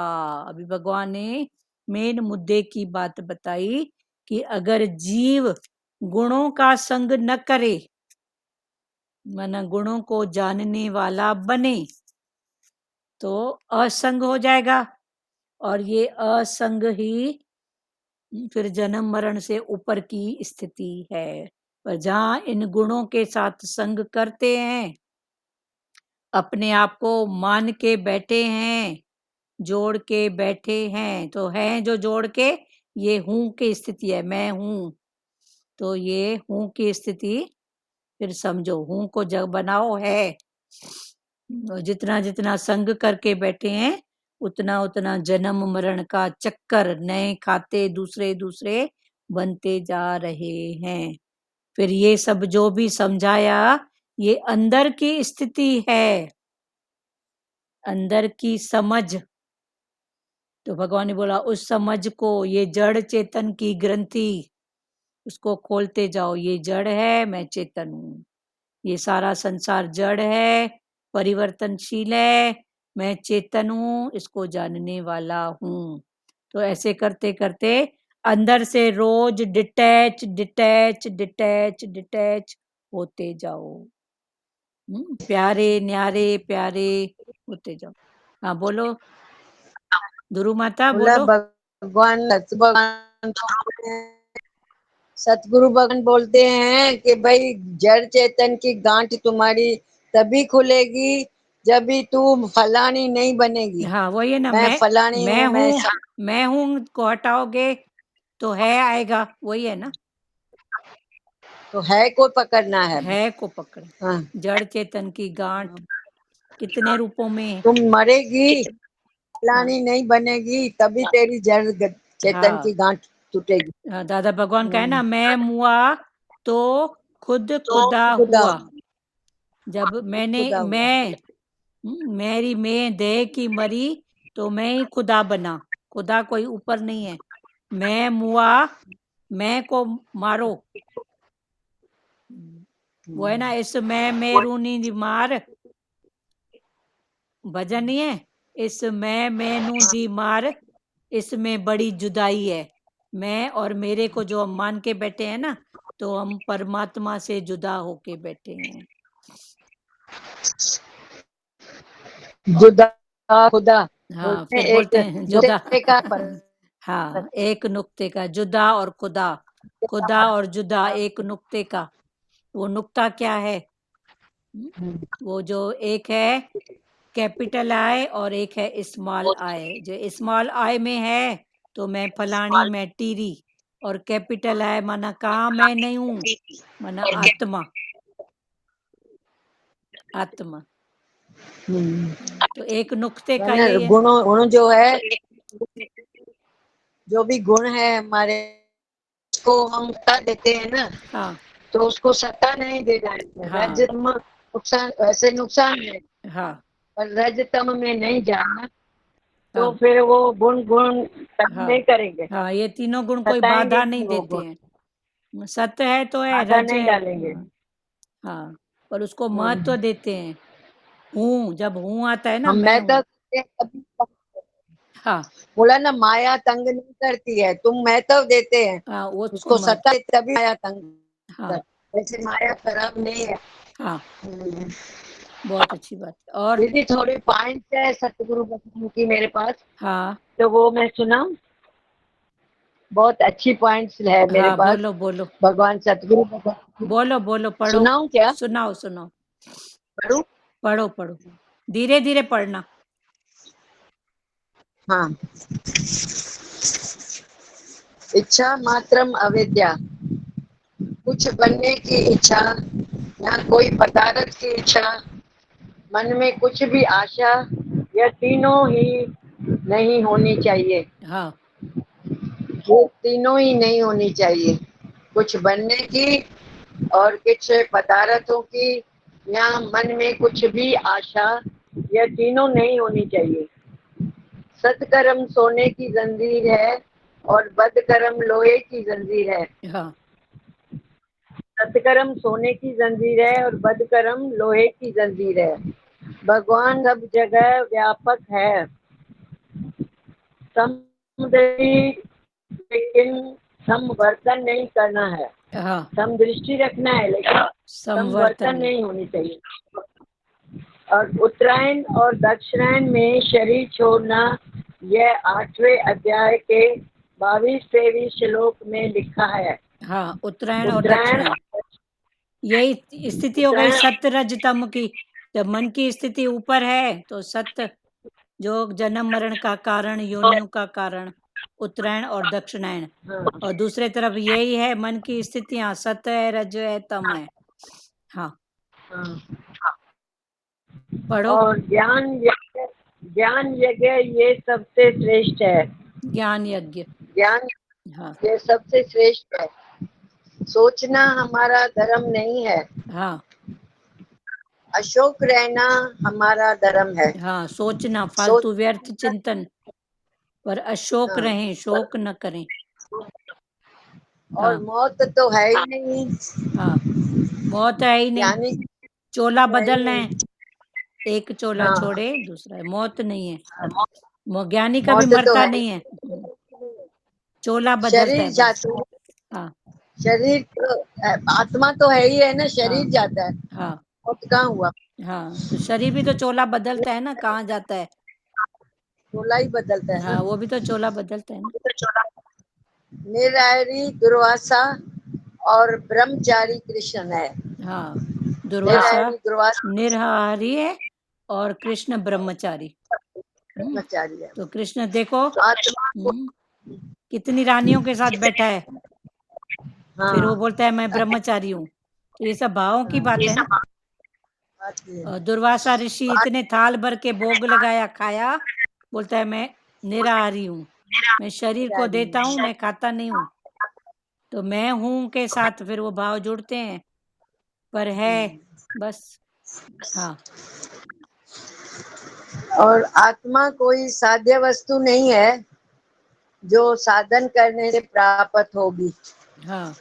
Speaker 1: अभी भगवान ने मेन मुद्दे की बात बताई कि अगर जीव गुणों का संग न करे, माना गुणों को जानने वाला बने, तो असंग हो जाएगा। और ये असंग ही फिर जन्म मरण से ऊपर की स्थिति है। पर जहां इन गुणों के साथ संग करते हैं, अपने आप को मान के बैठे हैं, जोड़ के बैठे हैं, तो है जो जोड़ के, ये हूं की स्थिति है, मैं हूं। तो ये हूं की स्थिति फिर समझो, हूं को जग बनाओ है। और जितना जितना संग करके बैठे हैं, उतना उतना जन्म मरण का चक्कर, नए खाते दूसरे दूसरे बनते जा रहे हैं। फिर ये सब जो भी समझाया, ये अंदर की स्थिति है, अंदर की समझ। तो भगवान ने बोला उस समझ को, ये जड़ चेतन की ग्रंथि, उसको खोलते जाओ। ये जड़ है, मैं चेतन हूँ। ये सारा संसार जड़ है, परिवर्तनशील है, मैं चेतन हूँ, इसको जानने वाला हूँ। तो ऐसे करते करते अंदर से रोज डिटैच डिटैच डिटैच डिटैच होते जाओ। प्यारे न्यारे प्यारे होते जाओ। हाँ बोलो ध्रुव माता,
Speaker 5: बोला
Speaker 1: बोलो।
Speaker 5: भगवान सतगुरु भगवान बोलते हैं कि भाई जड़ चेतन की गांठ तुम्हारी तभी खुलेगी जब भी तू फलानी नहीं बनेगी।
Speaker 1: हाँ वही है ना,
Speaker 5: मैं फलानी
Speaker 1: मैं
Speaker 5: हूँ,
Speaker 1: हूँ, मैं हूँ को हटाओगे तो है आएगा, वही है ना।
Speaker 5: तो है को पकड़ना है।
Speaker 1: है को पकड़े,
Speaker 5: हाँ।
Speaker 1: जड़ चेतन की गांठ कितने रूपों में।
Speaker 5: तुम मरेगी,
Speaker 1: हाँ,
Speaker 5: फलानी नहीं बनेगी, तभी तेरी जड़ चेतन
Speaker 1: हाँ,
Speaker 5: की गांठ टूटेगी।
Speaker 1: हाँ, दादा भगवान का है ना, मैं मुआ तो खुद खुदा
Speaker 5: खुदा
Speaker 1: हुआ। जब मैंने
Speaker 5: खुदा हुआ।
Speaker 1: मेरी मैं देह की मरी तो मैं ही खुदा बना। खुदा कोई ऊपर नहीं है। मैं मुआ, मैं को मारो, वो है ना, इस मैं रूनी मार, भजन नहीं है, इस मैं नू दी मार, इसमें बड़ी जुदाई है। मैं और मेरे को जो हम मान के बैठे हैं ना, तो हम परमात्मा से जुदा होके बैठे हैं।
Speaker 5: जुदा खुदा
Speaker 1: हाँ
Speaker 5: बोलते हैं,
Speaker 1: फिर
Speaker 5: एक
Speaker 1: बोलते हैं जुदा।
Speaker 5: नुक्ते का फर्क।
Speaker 1: हाँ एक नुक्ते का, जुदा और खुदा, खुदा और जुदा एक नुक्ते का। वो नुक्ता क्या है? वो जो एक है कैपिटल आई और एक है स्मॉल आई। जो स्मॉल आई में है तो मैं फलानी, मैं टीरी, और कैपिटल आई माना कहाँ मैं नहीं हूँ, माना आत्मा। आत्मा। तो एक नुक्ते का
Speaker 5: वरना
Speaker 1: यही है।
Speaker 5: गुण जो है, जो भी गुण है हमारे, उसको हम सत्ता देते हैं ना,
Speaker 1: हाँ
Speaker 5: तो उसको सत्ता नहीं देना है।
Speaker 1: हाँ
Speaker 5: रजतम नुकसान, वैसे नुकसान है,
Speaker 1: हाँ
Speaker 5: पर रजतम में नहीं जाना, तो
Speaker 1: हाँ
Speaker 5: फिर वो गुण काम
Speaker 1: हाँ
Speaker 5: नहीं करेंगे,
Speaker 1: हाँ, ये तीनों गुण कोई
Speaker 5: बताएंगे
Speaker 1: बाधा नहीं
Speaker 5: नहीं वो
Speaker 1: देते
Speaker 5: गुण,
Speaker 1: हैं। सत्य है तो है,
Speaker 5: बाधा
Speaker 1: रज
Speaker 5: नहीं
Speaker 1: है।
Speaker 5: डालेंगे।
Speaker 1: हाँ, पर उसको महत्व देते हैं। हूँ, जब हूँ आता है ना,
Speaker 5: हम
Speaker 1: मैं
Speaker 5: मैं
Speaker 1: हूँ।
Speaker 5: तो कभी
Speaker 1: हाँ
Speaker 5: बोला ना, माया तंग नहीं करती है, तुम महत्व देते हैं
Speaker 1: हाँ, वो उसको
Speaker 5: उसको, सत्ता देते तभी माया तंग
Speaker 1: हाँ
Speaker 5: कर, वैसे माया खराब नहीं है।
Speaker 1: हाँ, बहुत अच्छी बात है। और
Speaker 5: दीदी थोड़ी पॉइंट है सतगुरु भगवान की मेरे पास,
Speaker 1: हाँ
Speaker 5: तो वो मैं सुनाऊं? बहुत अच्छी पॉइंट्स है मेरे
Speaker 1: हाँ,
Speaker 5: पास
Speaker 1: बोलो बोलो
Speaker 5: भगवान सतगुरु भगवान की।
Speaker 1: बोलो बोलो, पढ़ो,
Speaker 5: सुनाऊं क्या?
Speaker 1: सुनाओ सुनाओ,
Speaker 5: पढ़ूं?
Speaker 1: पढ़ो पढ़ो, धीरे धीरे पढ़ना।
Speaker 5: हाँ। इच्छा मात्रम अविद्या, कुछ बनने की इच्छा या कोई पदार्थ की इच्छा, मन में कुछ भी आशा, यह तीनों ही नहीं होनी चाहिए।
Speaker 1: हाँ
Speaker 5: ये तीनों ही नहीं होनी चाहिए, कुछ बनने की और कुछ पदार्थों की, या मन में कुछ भी आशा, यह तीनों नहीं होनी चाहिए। सत्कर्म सोने की जंजीर है और बदकर्म लोहे की जंजीर है।
Speaker 1: हाँ
Speaker 5: सत्कर्म सोने की जंजीर है और बदकर्म लोहे की जंजीर है। भगवान सब जगह व्यापक है, समदृष्टि, लेकिन समवर्तन नहीं करना है।
Speaker 1: हाँ,
Speaker 5: समदृष्टि रखना है, लेकिन
Speaker 1: संवर्तन
Speaker 5: समवर्तन
Speaker 1: नहीं।
Speaker 5: नहीं होनी चाहिए। और उत्तरायण और दक्षिणायन में शरीर छोड़ना, यह 8वें अध्याय के 22-23 श्लोक में लिखा है।
Speaker 1: हाँ, उत्तरायण और
Speaker 5: उत्तरायण
Speaker 1: दक्षिणायन, यही स्थिति हो गई सत्य रज तम की। जब मन की स्थिति ऊपर है तो सत्य, जो जन्म मरण का कारण, योनियों का कारण, उत्तरायण और दक्षिणायन।
Speaker 5: हाँ,
Speaker 1: और दूसरे तरफ यही है, मन की स्थितियां सत्य है, रज है, तम है। हाँ,
Speaker 5: हाँ।
Speaker 1: पढ़ो।
Speaker 5: और ज्ञान यज्ञ ये सबसे श्रेष्ठ है।
Speaker 1: ज्ञान यज्ञ।
Speaker 5: ज्ञान
Speaker 1: हाँ
Speaker 5: ये सबसे श्रेष्ठ है। सोचना हमारा धर्म नहीं है,
Speaker 1: हाँ
Speaker 5: अशोक रहना हमारा धर्म है।
Speaker 1: हाँ, सोचना,
Speaker 5: सोच
Speaker 1: फालतू व्यर्थ चिंतन, पर अशोक
Speaker 5: हाँ,
Speaker 1: रहें, शोक न करें।
Speaker 5: और
Speaker 1: हाँ
Speaker 5: मौत तो है ही नहीं,
Speaker 1: हाँ, मौत है ही नहीं।
Speaker 5: ज्ञानी
Speaker 1: चोला
Speaker 5: है ही
Speaker 1: बदलना
Speaker 5: नहीं।
Speaker 1: है, एक चोला
Speaker 5: हाँ,
Speaker 1: छोड़े दूसरा है, मौत नहीं है। ज्ञानी कभी
Speaker 5: मौत तो
Speaker 1: मरता
Speaker 5: है,
Speaker 1: नहीं है, चोला बदलता है
Speaker 5: शरीर
Speaker 1: बस।
Speaker 5: जाता है,
Speaker 1: हाँ
Speaker 5: शरीर तो, आत्मा तो है ही है ना,
Speaker 1: हाँ
Speaker 5: शरीर जाता है,
Speaker 1: हाँ
Speaker 5: मौत कहाँ हुआ?
Speaker 1: हाँ, तो शरीर भी तो चोला बदलता है ना, कहाँ जाता है।
Speaker 5: चोला ही बदलता है
Speaker 1: हाँ,
Speaker 5: ना।
Speaker 1: वो भी तो चोला बदलता है ना।
Speaker 5: निरायरी दुर्वासा और ब्रह्मचारी कृष्ण है।
Speaker 1: हाँ, दुर्वासा
Speaker 5: निरायरी दुर्वासा
Speaker 1: निरहरी है और कृष्ण ब्रह्मचारी।
Speaker 5: ब्रह्मचारी है।
Speaker 1: तो कृष्ण देखो,
Speaker 5: आत्मा को,
Speaker 1: कितनी रानियों के साथ बैठा है, फिर वो
Speaker 5: हाँ,
Speaker 1: बोलता है मैं ब्रह्मचारी हूँ। तो ये सब भावों की बात है ना।
Speaker 5: बात ये है।
Speaker 1: और दुर्वासा ऋषि इतने थाल भर के भोग लगाया, खाया, बोलता है मैं निराहारी हूँ, मैं शरीर को
Speaker 5: निरायरी
Speaker 1: देता हूँ, मैं खाता नहीं हूँ। तो मैं हूँ के साथ फिर वो भाव जुड़ते हैं, पर है बस। हाँ
Speaker 5: और आत्मा कोई साध्य वस्तु नहीं है जो साधन करने से प्राप्त होगी,
Speaker 1: हाँ,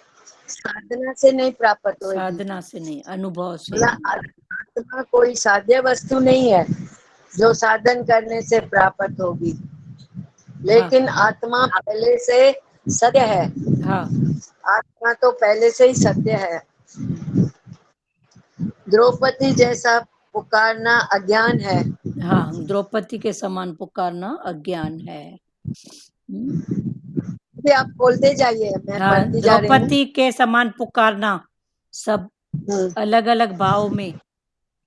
Speaker 5: साधना से नहीं प्राप्त होगी।
Speaker 1: साधना से नहीं, अनुभव से।
Speaker 5: आत्मा कोई साध्य वस्तु नहीं है जो साधन करने से प्राप्त होगी,
Speaker 1: हाँ
Speaker 5: लेकिन आत्मा पहले से सत्य है।
Speaker 1: हाँ
Speaker 5: आत्मा तो पहले से ही सत्य है। द्रौपदी जैसा पुकारना अज्ञान है।
Speaker 1: हाँ, द्रौपदी के समान पुकारना अज्ञान है।
Speaker 5: ये आप बोलते जाइए, मैं
Speaker 1: हाँ,
Speaker 5: पढ़ती जा रही हूँ।
Speaker 1: द्रौपदी के समान पुकारना, सब अलग अलग भाव में,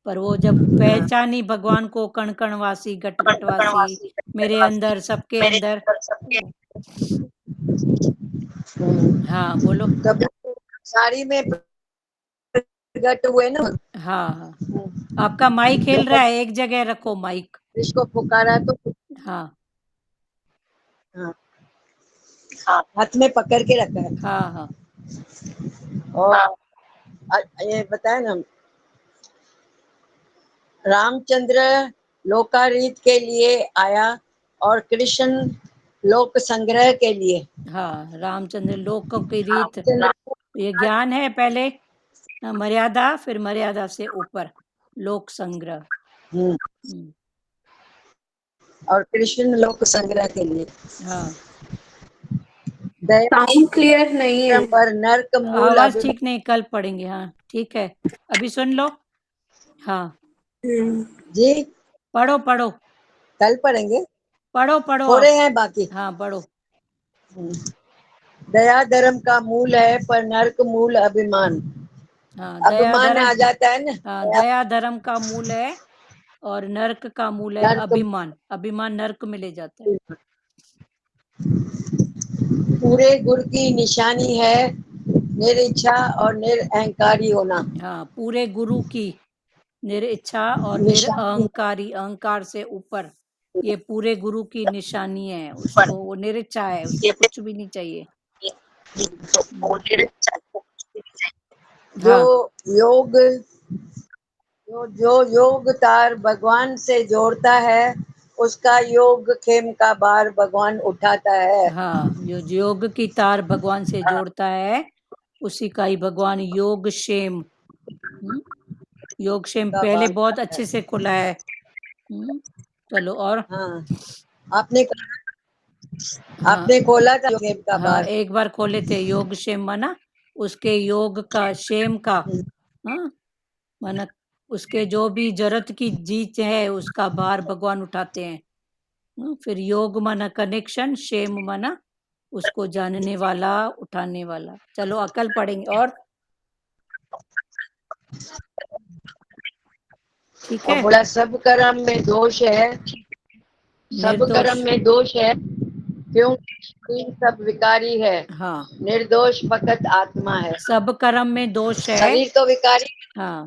Speaker 1: पर वो जब पहचानी भगवान को, कण कणवासी, घट घटवासी, मेरे अंदर, सबके अंदर। हाँ बोलो।
Speaker 5: तब साड़ी में प्रकट हुए ना।
Speaker 1: हाँ हाँ, आपका माइक हिल रहा है, एक जगह रखो माइक।
Speaker 5: इसको पुकारा तो
Speaker 1: हाँ
Speaker 5: हाँ, हाथ में पकड़ के रखा है।
Speaker 1: हाँ हाँ
Speaker 5: और ये बताया ना, रामचंद्र लोकारीत के लिए आया और कृष्ण लोक संग्रह के लिए।
Speaker 1: हाँ, रामचंद्र लोक की रीत, ये ज्ञान है पहले, मर्यादा, फिर मर्यादा से ऊपर लोक संग्रह।
Speaker 5: हम्म, और कृष्ण लोक संग्रह के लिए।
Speaker 1: हाँ,
Speaker 5: दया
Speaker 2: साउंड क्लियर नहीं है।
Speaker 5: पर नरक मूल
Speaker 1: आवाज ठीक नहीं, कल पढ़ेंगे। हाँ ठीक है, अभी सुन लो। हाँ
Speaker 5: जी,
Speaker 1: पढ़ो पढ़ो
Speaker 5: कल पढ़ेंगे,
Speaker 1: पढ़ो पढ़ो
Speaker 5: थोड़े
Speaker 1: आप।
Speaker 5: हैं बाकी।
Speaker 1: हाँ पढ़ो।
Speaker 5: दया धर्म का मूल है पर नरक मूल अभिमान।
Speaker 1: हाँ, दया
Speaker 5: अभिमान
Speaker 1: धर्म,
Speaker 5: आ जाता है ना।
Speaker 1: हाँ, दया धर्म का मूल है और नरक का मूल है
Speaker 5: नरक
Speaker 1: अभिमान। अभिमान नरक में ले जाता है।
Speaker 5: पूरे गुरु की निशानी है निरिच्छा और निरअहंकारी होना।
Speaker 1: हाँ, पूरे गुरु की निरिच्छा और
Speaker 5: निशानी
Speaker 1: निरअहंकारी, अहंकार से ऊपर, ये पूरे गुरु की निशानी है। उसको, वो निरिच्छा है, उसको कुछ भी नहीं चाहिए।
Speaker 5: जो
Speaker 1: हाँ
Speaker 5: योग जो योग तार भगवान से जोड़ता है उसका योग खेम का भार भगवान उठाता है।
Speaker 1: हाँ, जो योग की तार भगवान से जोड़ता है उसी का ही भगवान योग क्षेम। योग क्षेम
Speaker 5: का
Speaker 1: पहले
Speaker 5: भार
Speaker 1: बहुत
Speaker 5: उठाता
Speaker 1: अच्छे
Speaker 5: है।
Speaker 1: से खुला है। चलो और।
Speaker 5: हाँ, आपने
Speaker 1: हाँ
Speaker 5: आपने खोला था योग खेम का
Speaker 1: हाँ,
Speaker 5: भार।
Speaker 1: एक बार खोले थे। योग क्षेम माना उसके योग का, क्षेम का, हाँ, माना उसके जो भी जरूरत की चीज है उसका भार भगवान उठाते हैं। फिर योग माना कनेक्शन, क्षेम माना उसको जानने वाला, उठाने वाला। चलो अकल पढ़ेंगे और। ठीक
Speaker 5: और
Speaker 1: है,
Speaker 5: बोला सब कर्म में दोष है, सब
Speaker 1: निर्दोष।
Speaker 5: कर्म में दोष है क्योंकि सब विकारी है।
Speaker 1: हाँ,
Speaker 5: निर्दोष फकत आत्मा है।
Speaker 1: सब कर्म में दोष है।
Speaker 5: शरीर तो विकारी
Speaker 1: हाँ,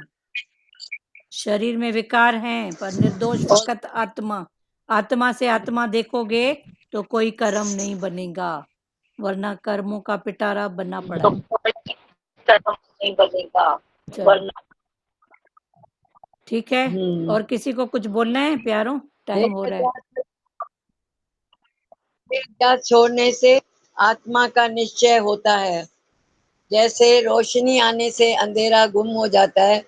Speaker 1: शरीर में विकार हैं पर निर्दोष
Speaker 5: और
Speaker 1: फकत आत्मा। आत्मा से आत्मा देखोगे तो कोई कर्म नहीं बनेगा, वरना कर्मों का पिटारा बनना पड़ा है।
Speaker 5: नहीं बनेगा।
Speaker 1: चलो ठीक है,
Speaker 5: हम्म,
Speaker 1: और किसी को कुछ बोलना है प्यारों? टाइम हो रहा है।
Speaker 5: देह छोड़ने से आत्मा का निश्चय होता है। जैसे रोशनी आने से अंधेरा गुम हो जाता है,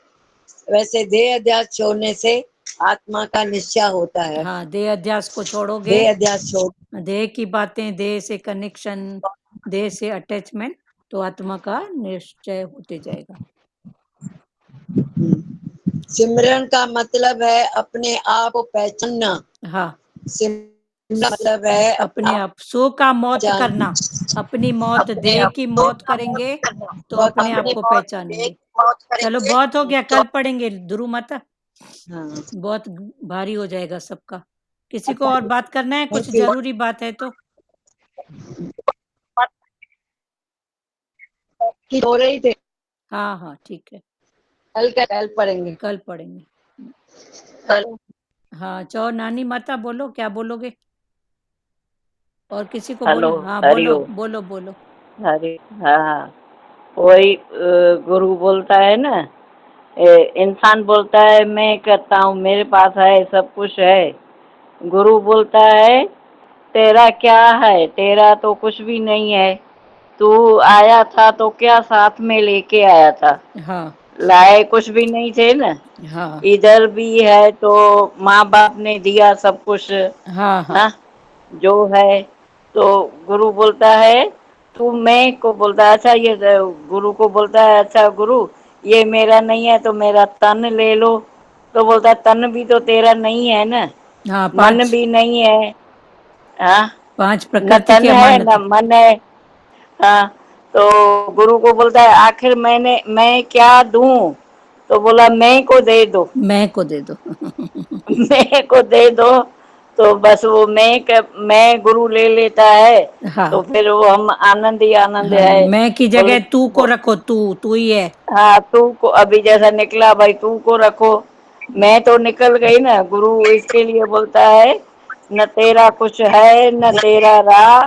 Speaker 5: वैसे देह अध्यास छोड़ने से आत्मा का निश्चय होता है।
Speaker 1: हाँ, देह अध्यास को छोड़ोगे,
Speaker 5: देह अध्यास छोड़
Speaker 1: देह की बातें, देह से कनेक्शन, देह से अटैचमेंट, तो आत्मा का निश्चय होते जाएगा।
Speaker 5: सिमरन का मतलब है अपने आप को पहचानना।
Speaker 1: हाँ,
Speaker 5: सिमरन का मतलब है
Speaker 1: अपने आप सो का मौत
Speaker 5: पहचान
Speaker 1: करना। अपनी मौत,
Speaker 5: अपने
Speaker 1: देह
Speaker 5: आप
Speaker 1: की
Speaker 5: को
Speaker 1: मौत करेंगे तो
Speaker 5: और
Speaker 1: अपने आप
Speaker 5: अपनी
Speaker 1: को
Speaker 5: देह
Speaker 1: पहचानेंगे।
Speaker 5: की मौत
Speaker 1: चलो
Speaker 5: करेंगे
Speaker 1: बहुत हो गया,
Speaker 5: तो
Speaker 1: कल पढ़ेंगे। ध्रुव माता,
Speaker 5: हाँ,
Speaker 1: बहुत भारी हो जाएगा सबका। किसी को और बात करना है? कुछ
Speaker 5: फिर
Speaker 1: जरूरी बात है तो।
Speaker 5: हो रही थे।
Speaker 1: हाँ हाँ ठीक है,
Speaker 5: कल पढ़ेंगे।
Speaker 1: कल पढ़ेंगे।
Speaker 5: कल
Speaker 1: हाँ, चलो नानी माता बोलो, क्या बोलोगे? और किसी को
Speaker 6: हेलो,
Speaker 1: बोलना? हाँ बोलो
Speaker 6: हरिओम।
Speaker 1: बोलो बोलो।
Speaker 6: हरि हाँ, वही गुरु बोलता है ना, इंसान बोलता है मैं करता हूँ, मेरे पास है, सब कुछ है। गुरु बोलता है तेरा क्या है, तेरा तो कुछ भी नहीं है। तू आया था तो क्या साथ में लेके आया था?
Speaker 1: हाँ
Speaker 6: लाए कुछ भी नहीं थे ना।
Speaker 1: हाँ
Speaker 6: इधर भी है तो माँ बाप ने दिया सब कुछ,
Speaker 1: हाँ हाँ
Speaker 6: हाँ, जो है। तो गुरु बोलता है, तू मैं को बोलता है, अच्छा ये गुरु को बोलता है, अच्छा गुरु ये मेरा नहीं है तो मेरा तन ले लो। तो बोलता है तन भी तो तेरा नहीं है ना,
Speaker 1: हाँ,
Speaker 6: मन
Speaker 1: पांच
Speaker 6: भी नहीं है, हाँ,
Speaker 1: पांच
Speaker 6: न
Speaker 1: प्रकृति
Speaker 6: तन
Speaker 1: के
Speaker 6: है
Speaker 1: अमानत।
Speaker 6: न मन है, हाँ। तो गुरु को बोलता है आखिर मैं क्या दूं? तो बोला मैं को दे दो,
Speaker 1: मैं को दे दो।
Speaker 6: मैं को दे दो। तो बस वो मैं गुरु ले लेता है,
Speaker 1: हाँ
Speaker 6: तो फिर वो हम आनंद ही आनंद
Speaker 1: हाँ,
Speaker 6: है।
Speaker 1: मैं की
Speaker 6: बोले
Speaker 1: जगह तू को रखो, तू ही है।
Speaker 6: हाँ, तू को अभी जैसा निकला भाई तू को रखो, मैं तो निकल गई ना। गुरु इसके लिए बोलता है न तेरा कुछ है न तेरा रहा,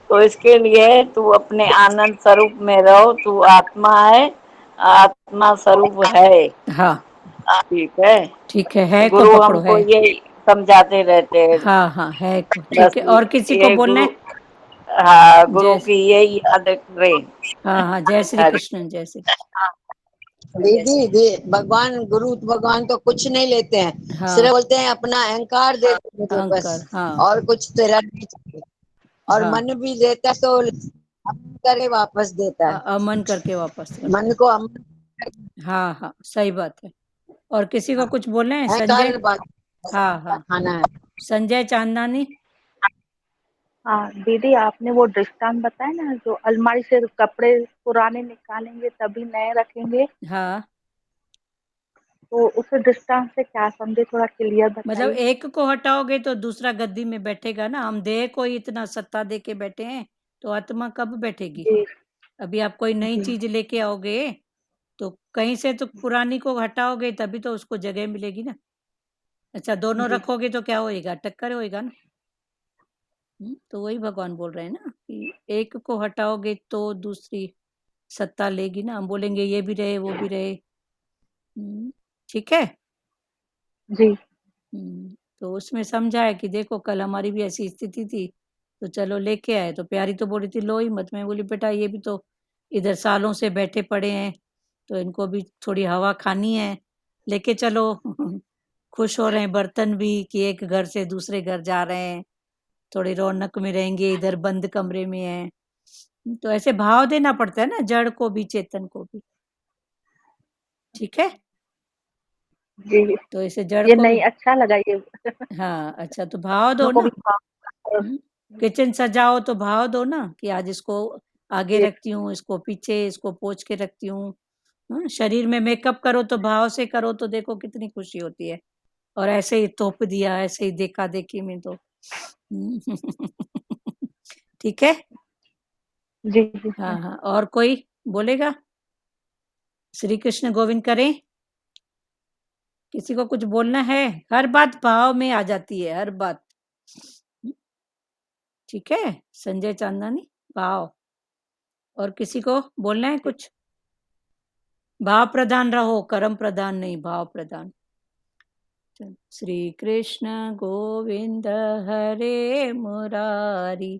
Speaker 6: तो इसके लिए तू अपने आनंद स्वरूप में रहो, तू आत्मा है, आत्मा स्वरूप है।
Speaker 1: हाँ
Speaker 6: ठीक
Speaker 1: है को
Speaker 6: गुरु
Speaker 1: पकड़ो,
Speaker 6: हमको
Speaker 1: है।
Speaker 6: यही समझाते रहते हैं।
Speaker 1: हाँ हाँ, है को, ठीक
Speaker 6: बस
Speaker 1: है। और किसी को
Speaker 6: ये
Speaker 1: बोलना
Speaker 6: गुरु,
Speaker 1: है?
Speaker 6: हाँ गुरु
Speaker 1: जय,
Speaker 6: की यही याद रहे।
Speaker 1: हाँ हाँ, जय श्री
Speaker 6: हरि
Speaker 1: कृष्ण, जय श्री
Speaker 5: भगवान गुरु भगवान तो कुछ नहीं लेते हैं,
Speaker 1: कृष्ण। हाँ,
Speaker 5: सिर्फ बोलते हैं अपना अहंकार दे दो मुझे बस,
Speaker 1: अहंकार, हाँ।
Speaker 5: और कुछ तेरा नहीं चाहिए। और
Speaker 1: हाँ,
Speaker 5: मन भी देता है तो अमन करके वापस देता है,
Speaker 1: अमन करके वापस रखता
Speaker 5: मन
Speaker 1: है।
Speaker 5: को अमन
Speaker 1: हाँ हाँ, सही बात है। और किसी को कुछ बोलना है? संजय,
Speaker 5: अहंकार बात
Speaker 1: हाँ हाँ,
Speaker 5: खाना है।
Speaker 1: संजय चांदनानी।
Speaker 7: हाँ दीदी, आपने वो दृष्टांत बताया ना, जो अलमारी से कपड़े पुराने निकालेंगे तभी नए रखेंगे,
Speaker 1: हाँ,
Speaker 7: तो उस दृष्टांत से क्या समझे, थोड़ा क्लियर
Speaker 1: मतलब
Speaker 7: बताइए।
Speaker 1: एक को हटाओगे तो दूसरा गद्दी में बैठेगा ना। हम देह को ही इतना सत्ता दे के बैठे हैं, तो आत्मा कब बैठेगी?
Speaker 7: जी
Speaker 1: अभी आप कोई नई
Speaker 7: जी
Speaker 1: चीज लेके आओगे तो कहीं से तो पुरानी को हटाओगे तभी तो उसको जगह मिलेगी ना। अच्छा, दोनों
Speaker 7: जी
Speaker 1: रखोगे तो क्या होएगा? टक्कर होएगा ना। तो वही भगवान बोल रहे हैं ना कि एक को हटाओगे तो दूसरी सत्ता लेगी ना। हम बोलेंगे ये भी रहे वो भी रहे। ठीक है।
Speaker 7: जी
Speaker 1: तो उसमें समझा है कि देखो कल हमारी भी ऐसी स्थिति थी, तो चलो लेके आए। तो प्यारी तो बोली थी लो ही मत। मैं बोली बेटा ये भी तो इधर सालों से बैठे पड़े हैं, तो इनको भी थोड़ी हवा खानी है, लेके चलो। खुश हो रहे हैं बर्तन भी कि एक घर से दूसरे घर जा रहे हैं, थोड़ी रौनक में रहेंगे, इधर बंद कमरे में है। तो ऐसे भाव देना पड़ता है ना, जड़ को भी चेतन को भी। ठीक है।
Speaker 7: जी,
Speaker 1: तो ऐसे जड़
Speaker 7: ये
Speaker 1: को भी,
Speaker 7: नहीं अच्छा लगा ये।
Speaker 1: हाँ अच्छा, तो भाव दो
Speaker 7: दोनों को भी
Speaker 1: ना। किचन सजाओ तो भाव दो ना कि आज इसको आगे
Speaker 7: जी
Speaker 1: रखती हूँ, इसको पीछे, इसको पोंछ के रखती हूँ। शरीर में मेकअप करो तो भाव से करो, तो देखो कितनी खुशी होती है। और ऐसे ही तोप दिया, ऐसे ही देखा देखी में तो ठीक है।
Speaker 7: जी जी
Speaker 1: हाँ हाँ, और कोई बोलेगा? श्री कृष्ण गोविंद करें। किसी को कुछ बोलना है? हर बात भाव में आ जाती है, हर बात। ठीक है। संजय चांदनी, भाव। और किसी को बोलना है कुछ? भाव प्रधान रहो, कर्म प्रधान नहीं, भाव प्रधान। श्री कृष्ण गोविंद हरे मुरारी,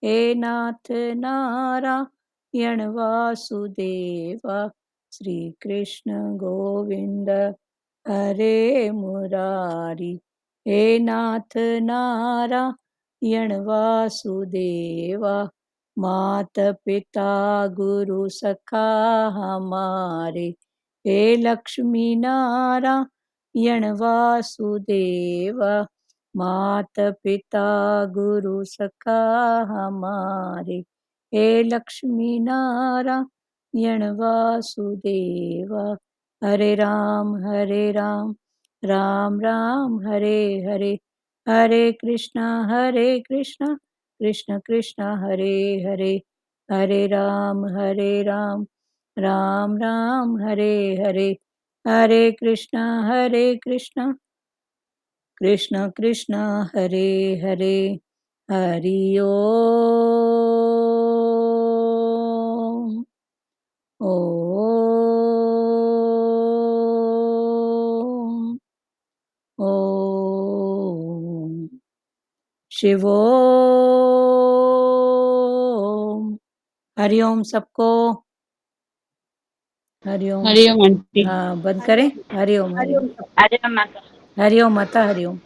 Speaker 1: हे नाथ नारायण वासुदेवा। श्री कृष्ण गोविंद हरे मुरारी, हे नाथ नारायण वासुदेवा। मात पिता गुरु सखा हमारे, हे लक्ष्मी नारायण वासुदेवा। मात पिता गुरु सखा हमारे, हे लक्ष्मी नारायण वासुदेवा। हरे राम राम राम हरे हरे, हरे कृष्णा कृष्ण कृष्ण हरे हरे, हरे राम राम राम हरे हरे, हरे कृष्णा कृष्ण कृष्ण हरे हरे। हरि ओम। ओम ओम शिवोम। हरिओम सबको। हरिओम।
Speaker 4: हरिओम आंटी।
Speaker 1: हाँ बंद करें। हरिओम हरिओम
Speaker 7: हरिओम।
Speaker 6: अरे माता
Speaker 1: हरिओम माता, हरिओम।